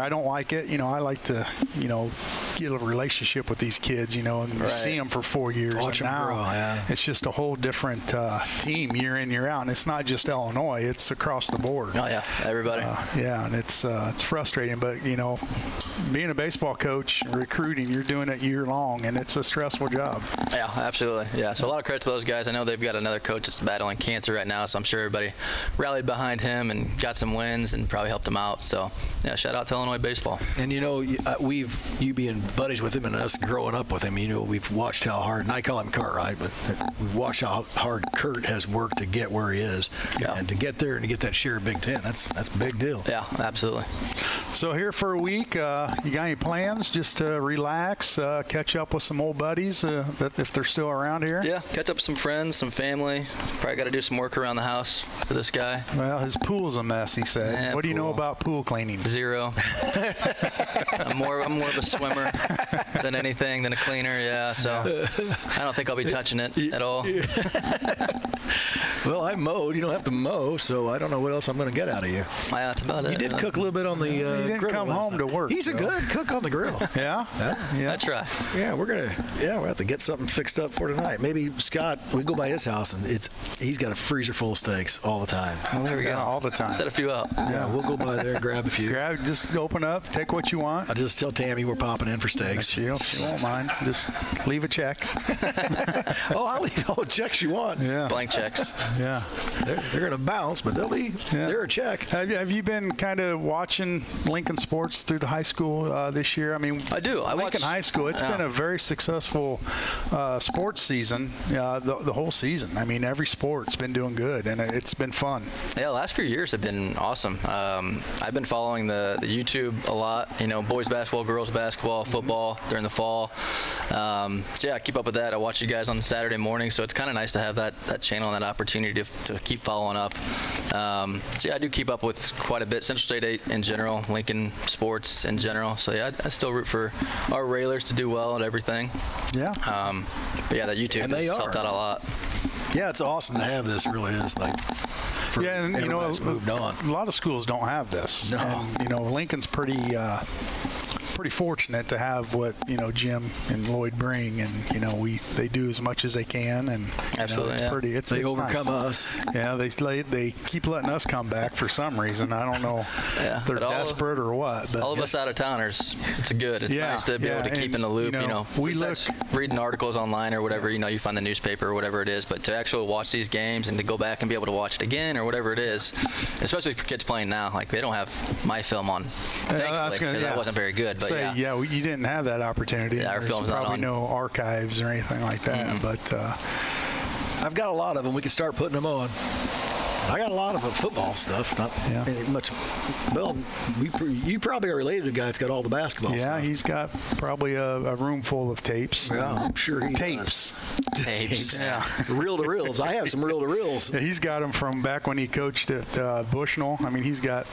[SPEAKER 4] don't like it. I like to, get a relationship with these kids, and see them for 4 years.
[SPEAKER 5] Watch
[SPEAKER 4] and now
[SPEAKER 5] them grow, yeah.
[SPEAKER 4] It's just a whole different team year in, year out. And it's not just Illinois, it's across the board.
[SPEAKER 13] Oh, yeah, everybody.
[SPEAKER 4] And it's frustrating. But, being a baseball coach, recruiting, you're doing it year long, and it's a stressful job. job.
[SPEAKER 13] Yeah, absolutely. Yeah, so a lot of credit to those guys. I know they've got another coach that's battling cancer right now, so I'm sure everybody rallied behind him and got some wins and probably helped him out. So, yeah, shout out to Illinois baseball.
[SPEAKER 5] And, you being buddies with him and us growing up with him, we've watched how hard, and I call him Cartwright, but we've watched how hard Kurt has worked to get where he is. Yeah. And to get there and to get that share of Big Ten, that's a big deal.
[SPEAKER 13] Yeah, absolutely.
[SPEAKER 4] So here for a week, you got any plans just to relax, catch up with some old buddies if they're still around here?
[SPEAKER 13] Yeah, catch up with some friends, some family. Probably got to do some work around the house for this guy.
[SPEAKER 4] Well, his pool's a mess, he said.
[SPEAKER 13] Yeah,
[SPEAKER 4] what do you know about pool cleaning?
[SPEAKER 13] 0. I'm more of a swimmer than anything, than a cleaner, yeah. So I don't think I'll be touching it at all.
[SPEAKER 5] Well, I mowed. You don't have to mow, so I don't know what else I'm going to get out of you.
[SPEAKER 13] Yeah, that's about it.
[SPEAKER 5] You did cook a little bit on the grill.
[SPEAKER 4] He didn't come home to work.
[SPEAKER 5] He's a good cook on the grill.
[SPEAKER 4] Yeah?
[SPEAKER 13] Yeah. I try.
[SPEAKER 5] Yeah, we'll have to get something fixed up for tonight. Maybe Scott, we go by his house, and he's got a freezer full of steaks all the time.
[SPEAKER 13] Well, there we go.
[SPEAKER 4] All the time.
[SPEAKER 13] Set a few up.
[SPEAKER 5] Yeah, we'll go by there and grab a few.
[SPEAKER 4] Just open up, take what you want.
[SPEAKER 5] I'll just tell Tammy we're popping in for steaks.
[SPEAKER 4] She won't mind. Just leave a check.
[SPEAKER 5] I'll leave all the checks you want.
[SPEAKER 4] Yeah.
[SPEAKER 13] Blank checks.
[SPEAKER 4] Yeah.
[SPEAKER 5] They're going to bounce, but they're a check.
[SPEAKER 4] Have you been kind of watching Lincoln sports through the high school this year? I mean,
[SPEAKER 13] I do.
[SPEAKER 4] Lincoln High School, it's been a very successful sports season, the whole season. I mean, every sport's been doing good, and it's been fun.
[SPEAKER 13] Yeah, the last few years have been awesome. I've been following the YouTube a lot, boys basketball, girls basketball, football during the fall. So, yeah, I keep up with that. I watch you guys on Saturday morning, so it's kind of nice to have that channel and that opportunity to keep following up. So, yeah, I do keep up with quite a bit. Central State 8 in general, Lincoln sports in general. So, yeah, I still root for our Railers to do well at everything.
[SPEAKER 4] Yeah.
[SPEAKER 13] But, yeah, that YouTube has helped out a lot.
[SPEAKER 5] Yeah, it's awesome to have this. It really is.
[SPEAKER 4] And
[SPEAKER 5] moved on.
[SPEAKER 4] A lot of schools don't have this.
[SPEAKER 5] No.
[SPEAKER 4] And, Lincoln's pretty fortunate to have what Jim and Lloyd bring, and they do as much as they can, and
[SPEAKER 13] absolutely,
[SPEAKER 5] they overcome us.
[SPEAKER 4] Yeah, they keep letting us come back for some reason. I don't know.
[SPEAKER 13] Yeah,
[SPEAKER 4] they're desperate or what. But
[SPEAKER 13] all of us out of towners, it's good. It's nice to be able to keep in the loop.
[SPEAKER 4] We look
[SPEAKER 13] reading articles online or whatever. You find the newspaper or whatever it is, but to actually watch these games and to go back and be able to watch it again or whatever it is, especially for kids playing now, they don't have my film on. Thankfully, because I wasn't very good. But
[SPEAKER 4] you didn't have that opportunity.
[SPEAKER 13] Yeah, our film's not on.
[SPEAKER 4] Probably no archives or anything like that. Mm-hmm. But
[SPEAKER 5] I've got a lot of them. We can start putting them on. I got a lot of football stuff, not much. Well, you probably are related to a guy that's got all the basketball stuff.
[SPEAKER 4] Yeah, he's got probably a room full of tapes.
[SPEAKER 5] Yeah, I'm sure he
[SPEAKER 4] does.
[SPEAKER 13] Tapes.
[SPEAKER 5] Yeah. Reel-to-reels. I have some reel-to-reels.
[SPEAKER 4] Yeah, he's got them from back when he coached at Bushnell. I mean, he's got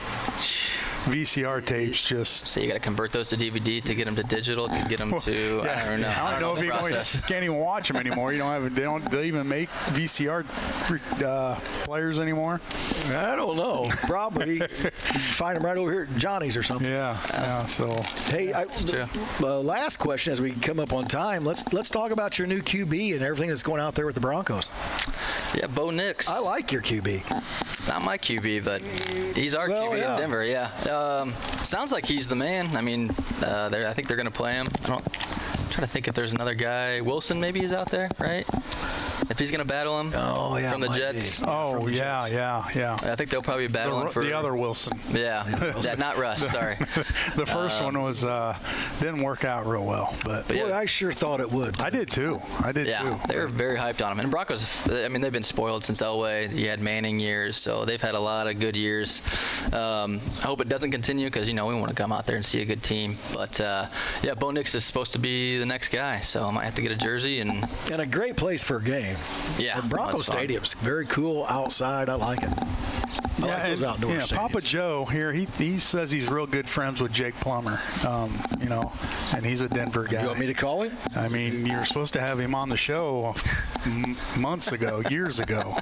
[SPEAKER 4] VCR tapes just.
[SPEAKER 13] So you got to convert those to DVD to get them to digital to get them to. I don't know.
[SPEAKER 4] I don't know if you can't even watch them anymore. You they even make VCR players anymore.
[SPEAKER 5] I don't know. Probably find them right over here at Johnny's or something.
[SPEAKER 4] Yeah. So
[SPEAKER 5] hey, last question as we come up on time. Let's talk about your new QB and everything that's going out there with the Broncos.
[SPEAKER 13] Yeah, Bo Nix.
[SPEAKER 5] I like your QB.
[SPEAKER 13] Not my QB, but he's our QB in Denver. Yeah. Sounds like he's the man. I mean, I think they're going to play him. I'm trying to think if there's another guy. Wilson maybe is out there, right? If he's going to battle him from the Jets.
[SPEAKER 4] Yeah.
[SPEAKER 13] I think they'll probably battle him for
[SPEAKER 4] the other Wilson.
[SPEAKER 13] Yeah, not Russ. Sorry.
[SPEAKER 4] The first one was didn't work out real well, but
[SPEAKER 5] boy, I sure thought it would.
[SPEAKER 4] I did too.
[SPEAKER 13] They were very hyped on him. And Broncos, I mean, they've been spoiled since Elway. He had Manning years, so they've had a lot of good years. I hope it doesn't continue because we want to come out there and see a good team. But Bo Nix is supposed to be the next guy, so I might have to get a jersey and
[SPEAKER 5] a great place for a game.
[SPEAKER 13] Yeah,
[SPEAKER 5] and Broncos Stadium's very cool outside. I like it.
[SPEAKER 4] Papa Joe here, he says he's real good friends with Jake Plummer, and he's a Denver guy.
[SPEAKER 5] You want me to call him?
[SPEAKER 4] I mean, you were supposed to have him on the show months ago, years ago.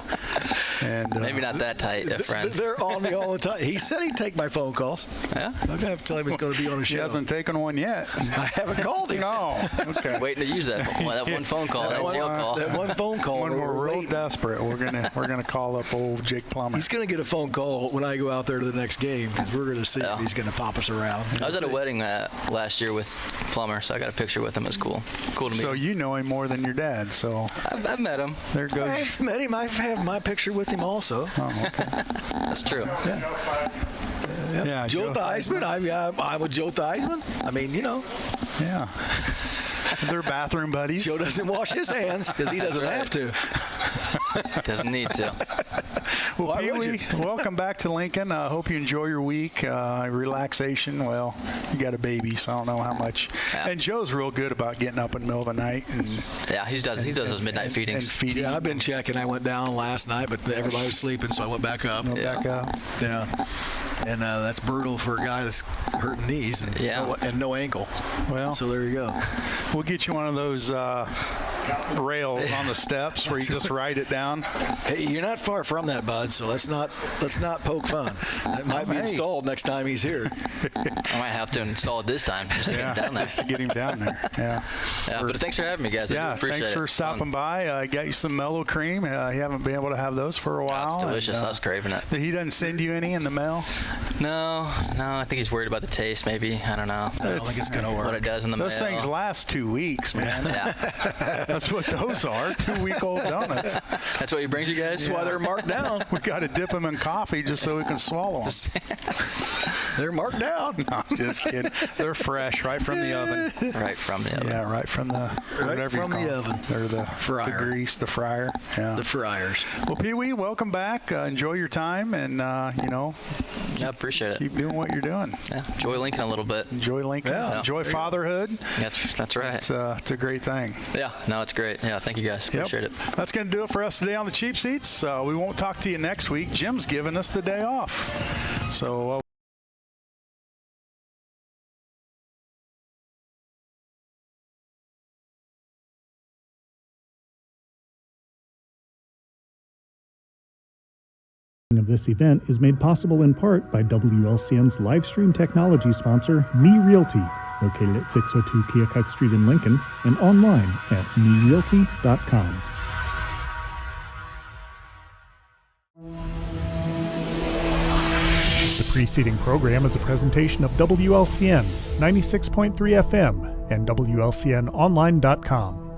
[SPEAKER 4] And
[SPEAKER 13] maybe not that tight of friends.
[SPEAKER 5] They're on me all the time. He said he'd take my phone calls.
[SPEAKER 13] Yeah?
[SPEAKER 5] I'm going to have to tell him he's going to be on a show.
[SPEAKER 4] He hasn't taken one yet.
[SPEAKER 5] I haven't called him.
[SPEAKER 4] No. Okay.
[SPEAKER 13] Waiting to use that one phone call, that jail call.
[SPEAKER 5] That one phone call.
[SPEAKER 4] When we're real desperate, we're gonna call up old Jake Plummer.
[SPEAKER 5] He's going to get a phone call when I go out there to the next game because we're going to see if he's going to pop us around.
[SPEAKER 13] I was at a wedding last year with Plummer, so I got a picture with him. It was cool. Cool to meet
[SPEAKER 4] So
[SPEAKER 13] him.
[SPEAKER 4] you know him more than your dad, so.
[SPEAKER 13] I've met him.
[SPEAKER 4] There goes.
[SPEAKER 5] I've met him. I have my picture with him also.
[SPEAKER 4] Oh, okay.
[SPEAKER 13] That's true.
[SPEAKER 4] Yeah,
[SPEAKER 5] Joe Theismann. I'm with Joe Theismann. I mean,
[SPEAKER 4] Yeah. They're bathroom buddies.
[SPEAKER 5] Joe doesn't wash his hands because he doesn't have to.
[SPEAKER 13] Doesn't need to.
[SPEAKER 4] Well, Pee-wee, welcome back to Lincoln. I hope you enjoy your week. Relaxation. Well, you got a baby, so I don't know how much.
[SPEAKER 13] Yeah.
[SPEAKER 4] And Joe's real good about getting up in the middle of the night.
[SPEAKER 13] Yeah, he does those midnight feedings.
[SPEAKER 4] And feeding.
[SPEAKER 5] Yeah, I've been checking. I went down last night, but everybody was sleeping, so I went back up.
[SPEAKER 4] Back up.
[SPEAKER 5] Yeah. And that's brutal for a guy that's hurting knees and no ankle.
[SPEAKER 4] Well,
[SPEAKER 5] so there you go.
[SPEAKER 4] We'll get you one of those rails on the steps where you just ride it down.
[SPEAKER 5] Hey, you're not far from that, bud. So let's not poke fun. It might be installed next time he's here.
[SPEAKER 13] I might have to install it this time just to get him down there.
[SPEAKER 4] Just to get him down there. Yeah.
[SPEAKER 13] But thanks for having me, guys. I do appreciate
[SPEAKER 4] thanks for stopping by. I got you some Mellow Cream. You haven't been able to have those for a while.
[SPEAKER 13] It's delicious. I was craving it.
[SPEAKER 4] He doesn't send you any in the mail?
[SPEAKER 13] No. I think he's worried about the taste. Maybe. I don't know.
[SPEAKER 5] I don't think it's gonna work.
[SPEAKER 13] What it does in the mail.
[SPEAKER 4] Those things last 2 weeks, man.
[SPEAKER 13] Yeah.
[SPEAKER 4] That's what those are. 2-week-old donuts.
[SPEAKER 13] That's what he brings you guys?
[SPEAKER 5] That's why they're marked down.
[SPEAKER 4] We got to dip them in coffee just so we can swallow them.
[SPEAKER 5] They're marked down.
[SPEAKER 4] No, I'm just kidding. They're fresh, right from the oven.
[SPEAKER 13] Right from the oven.
[SPEAKER 4] Yeah, right from the
[SPEAKER 5] oven.
[SPEAKER 4] They're the
[SPEAKER 5] fryer.
[SPEAKER 4] The grease, the fryer. Yeah.
[SPEAKER 5] The fryers.
[SPEAKER 4] Well, Pee-wee, welcome back. Enjoy your time, and
[SPEAKER 13] I appreciate it.
[SPEAKER 4] Keep doing what you're doing.
[SPEAKER 13] Yeah. Enjoy Lincoln a little bit.
[SPEAKER 4] Enjoy Lincoln.
[SPEAKER 13] Yeah.
[SPEAKER 4] Enjoy fatherhood.
[SPEAKER 13] That's right.
[SPEAKER 4] It's a great thing.
[SPEAKER 13] Yeah. No, it's great. Yeah. Thank you guys. Appreciate it.
[SPEAKER 4] That's going to do it for us today on the Cheap Seats. We won't talk to you next week. Jim's giving us the day off. So.
[SPEAKER 1] Of this event is made possible in part by WLCN's live stream technology sponsor, Me Realty, located at 602 Keokuk Street in Lincoln and online at merealty.com. The preceding program is a presentation of WLCN 96.3 FM and WLCNonline.com.